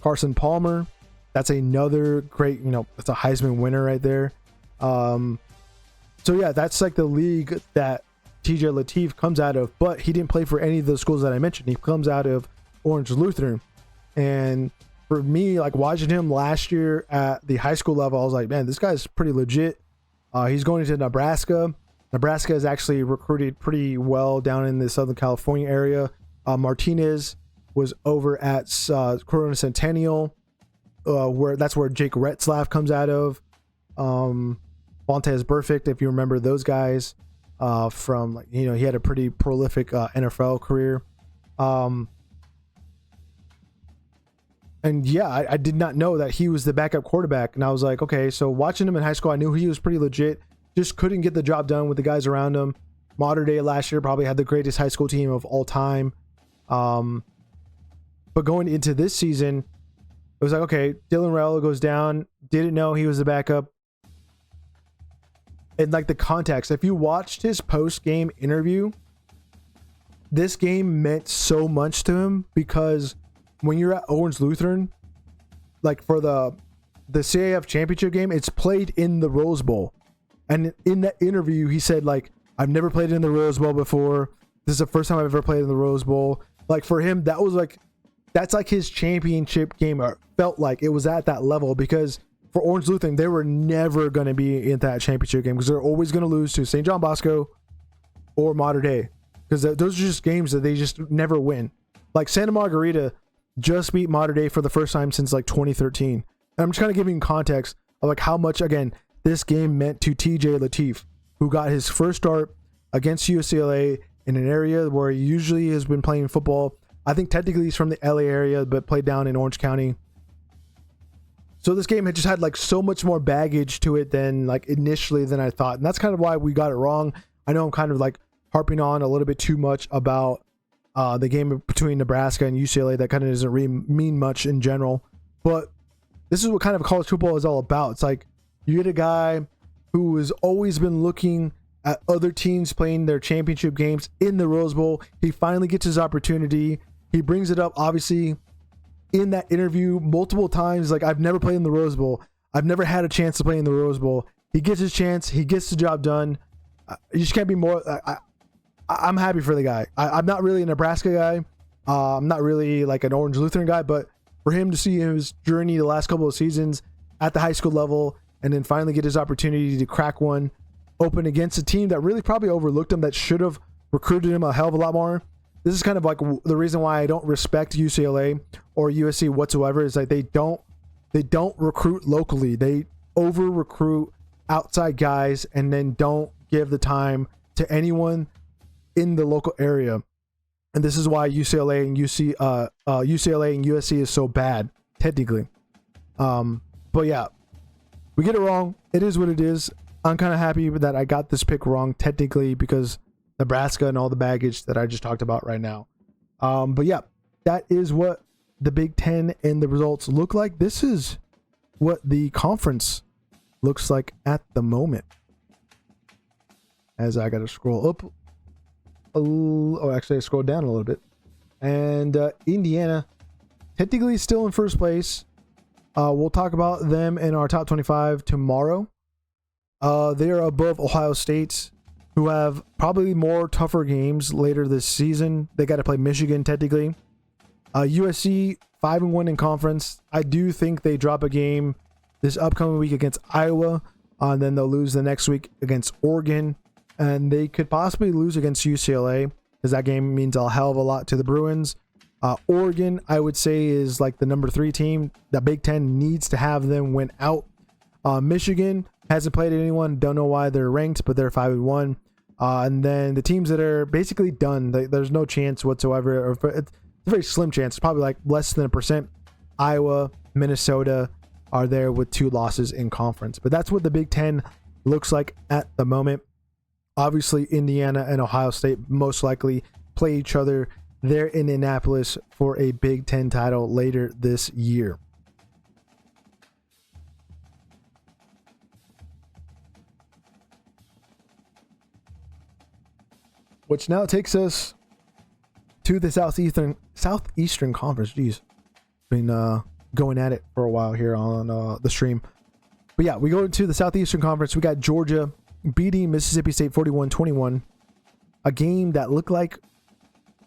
Carson Palmer, that's another great, that's a Heisman winner right there. So yeah, that's like the league that TJ Lateef comes out of, but he didn't play for any of the schools that I mentioned. He comes out of Orange Lutheran. And for me, like watching him last year at the high school level, I was like, man, this guy's pretty legit. He's going to Nebraska. Nebraska is actually recruited pretty well down in the Southern California area. Martinez was over at Corona Centennial, that's where Jake Retzlaff comes out of. Vontez Burfict, if you remember those guys, from he had a pretty prolific NFL career. And yeah, I did not know that he was the backup quarterback. And I was like, okay, so watching him in high school, I knew he was pretty legit. Just couldn't get the job done with the guys around him. Mater Dei last year probably had the greatest high school team of all time. But going into this season, it was like, okay, Dylan Raiola goes down. Didn't know he was the backup. And like the context, if you watched his post-game interview, this game meant so much to him because when you're at Orange Lutheran, like for the CAF championship game, it's played in the Rose Bowl. And in that interview, he said, like, I've never played in the Rose Bowl before. This is the first time I've ever played in the Rose Bowl. Like for him, that's like his championship game, or felt like it was at that level, because for Orange Lutheran, they were never going to be in that championship game because they're always going to lose to St. John Bosco or Mater Dei, because those are just games that they just never win. Like Santa Margarita just beat Mater Dei for the first time since like 2013. And I'm just kind of giving context of like how much, again, this game meant to TJ Lateef, who got his first start against UCLA in an area where he usually has been playing football. I think technically he's from the LA area, but played down in Orange County. So this game had just had like so much more baggage to it than like initially than I thought. And that's kind of why we got it wrong. I know I'm kind of like harping on a little bit too much about the game between Nebraska and UCLA. That kind of doesn't really mean much in general. But this is what kind of college football is all about. It's like you get a guy who has always been looking at other teams playing their championship games in the Rose Bowl. He finally gets his opportunity. He brings it up, obviously, in that interview multiple times. Like, I've never played in the Rose Bowl. I've never had a chance to play in the Rose Bowl. He gets his chance. He gets the job done. You just can't be more. I'm happy for the guy. I'm not really a Nebraska guy. I'm not really like an Orange Lutheran guy, but for him to see his journey the last couple of seasons at the high school level and then finally get his opportunity to crack one open against a team that really probably overlooked him, that should have recruited him a hell of a lot more. This is kind of like the reason why I don't respect UCLA or USC whatsoever, is like they don't recruit locally. They over recruit outside guys and then don't give the time to anyone in the local area. And this is why UCLA and USC is so bad technically. But yeah, we get it wrong. It is what it is. I'm kind of happy that I got this pick wrong technically because Nebraska and all the baggage that I just talked about right now. But yeah, that is what the Big Ten and the results look like. This is what the conference looks like at the moment. As I got to scroll up. Actually, I scrolled down a little bit. And Indiana, technically still in first place. We'll talk about them in our top 25 tomorrow. They are above Ohio State, who have probably more tougher games later this season. They got to play Michigan technically. USC 5-1 in conference. I do think they drop a game this upcoming week against Iowa, and then they'll lose the next week against Oregon, and they could possibly lose against UCLA because that game means a hell of a lot to the Bruins. Oregon, I would say, is like the number 3 team. The Big Ten needs to have them win out. Michigan hasn't played anyone. Don't know why they're ranked, but they're 5-1. And then the teams that are basically done, there's no chance whatsoever. Or it's a very slim chance. It's probably like less than 1%. Iowa, Minnesota are there with 2 losses in conference. But that's what the Big Ten looks like at the moment. Obviously, Indiana and Ohio State most likely play each other there in Indianapolis for a Big Ten title later this year. Which now takes us to the Southeastern Conference. Jeez, been going at it for a while here on the stream. But yeah, we go to the Southeastern Conference. We got Georgia beating Mississippi State 41-21. A game that looked like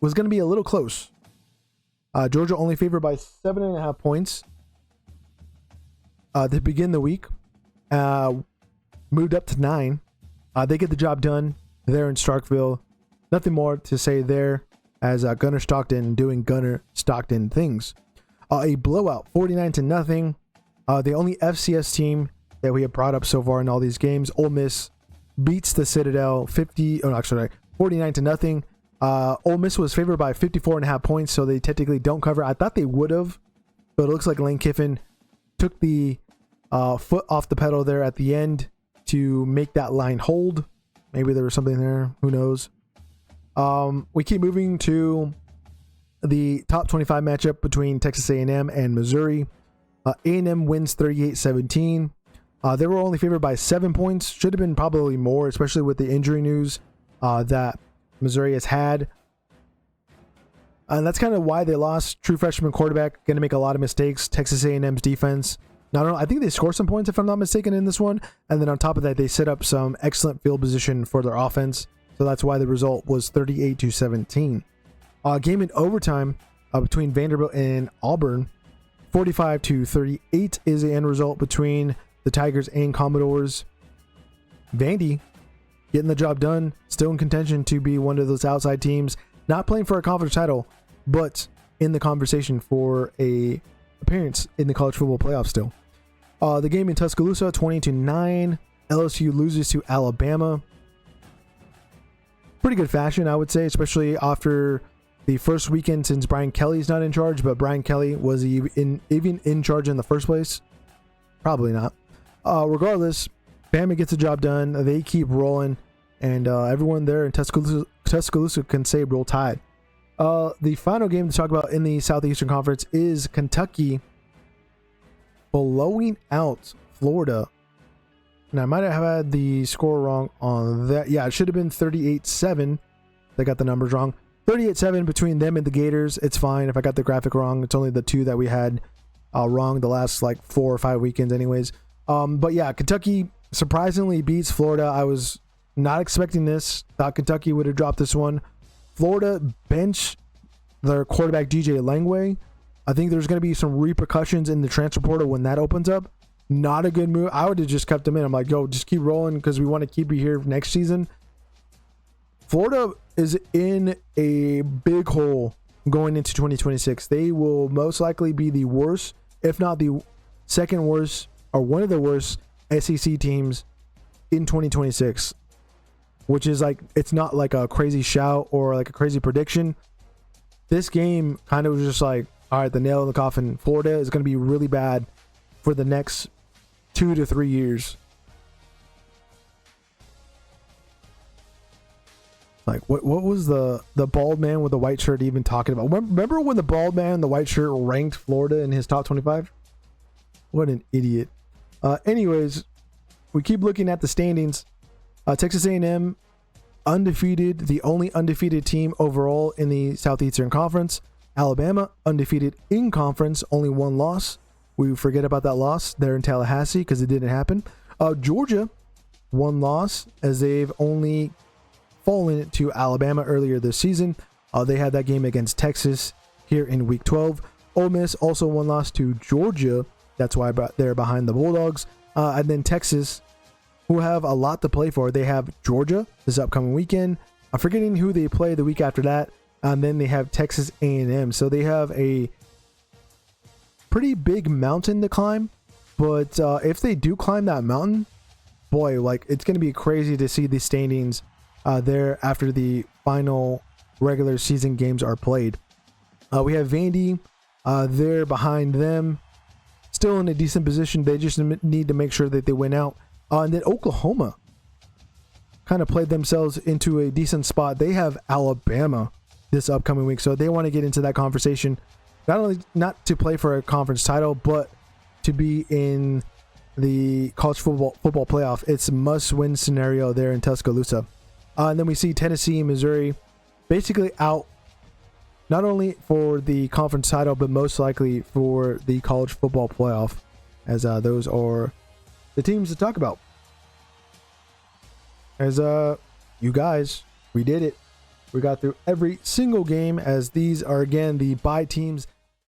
was going to be a little close. Georgia only favored by 7.5 points to begin the week. Moved up to 9. They get the job done there in Starkville. Nothing more to say there as Gunner Stockton doing Gunner Stockton things. A blowout, 49-0. The only FCS team that we have brought up so far in all these games, Ole Miss beats the Citadel 49-0. Ole Miss was favored by 54.5 points, so they technically don't cover. I thought they would have, but it looks like Lane Kiffin took the foot off the pedal there at the end to make that line hold. Maybe there was something there. Who knows? We keep moving to the top 25 matchup between Texas A&M and Missouri. A&M wins 38-17. They were only favored by 7 points. Should have been probably more, especially with the injury news that Missouri has had. And that's kind of why they lost. True freshman quarterback, going to make a lot of mistakes. Texas A&M's defense. I think they scored some points, if I'm not mistaken, in this one. And then on top of that, they set up some excellent field position for their offense. So that's why the result was 38-17. Game in overtime between Vanderbilt and Auburn. 45-38 is the end result between the Tigers and Commodores. Vandy getting the job done, still in contention to be one of those outside teams, not playing for a conference title, but in the conversation for a appearance in the college football playoff still. The game in Tuscaloosa, 20-9. LSU loses to Alabama. Pretty good fashion, I would say, especially after the first weekend since Brian Kelly's not in charge, but Brian Kelly was even in charge in the first place? Probably not. Regardless, Bama gets the job done. They keep rolling, and everyone there in Tuscaloosa can say roll tide. The final game to talk about in the Southeastern Conference is Kentucky blowing out Florida. And I might have had the score wrong on that. Yeah, it should have been 38-7. They got the numbers wrong. 38-7 between them and the Gators. It's fine if I got the graphic wrong. It's only the two that we had wrong the last 4 or 5 weekends anyways. But yeah, Kentucky surprisingly beats Florida. I was not expecting this. Thought Kentucky would have dropped this one. Florida bench their quarterback DJ Langway. I think there's going to be some repercussions in the transfer portal when that opens up. Not a good move. I would have just kept him in. I'm like, yo, just keep rolling because we want to keep you here next season. Florida is in a big hole going into 2026. They will most likely be the worst, if not the second worst, or one of the worst SEC teams in 2026. Which is it's not like a crazy shout or like a crazy prediction. This game kind of was just like, all right, the nail in the coffin. Florida is going to be really bad for the next 2 to 3 years. What was the bald man with the white shirt even talking about? Remember when the bald man in the white shirt ranked Florida in his top 25? What an idiot. Anyways, we keep looking at the standings. Texas A&M undefeated, the only undefeated team overall in the Southeastern Conference. Alabama undefeated in conference, only one loss. We forget about that loss there in Tallahassee because it didn't happen. Georgia, one loss as they've only fallen to Alabama earlier this season. They had that game against Texas here in Week 12. Ole Miss also one loss to Georgia. That's why they're behind the Bulldogs. And then Texas, who have a lot to play for. They have Georgia this upcoming weekend. I'm forgetting who they play the week after that. And then they have Texas A&M. So they have a pretty big mountain to climb. But if they do climb that mountain, boy, it's going to be crazy to see the standings there after the final regular season games are played. We have Vandy. They're behind them. Still in a decent position. They just need to make sure that they win out. And then Oklahoma kind of played themselves into a decent spot. They have Alabama this upcoming week, so they want to get into that conversation. Not to play for a conference title, but to be in the college football playoff. It's a must-win scenario there in Tuscaloosa. And then we see Tennessee and Missouri basically out not only for the conference title, but most likely for the college football playoff, as those are the teams to talk about. As you guys, we did it. We got through every single game, as these are again the bye teams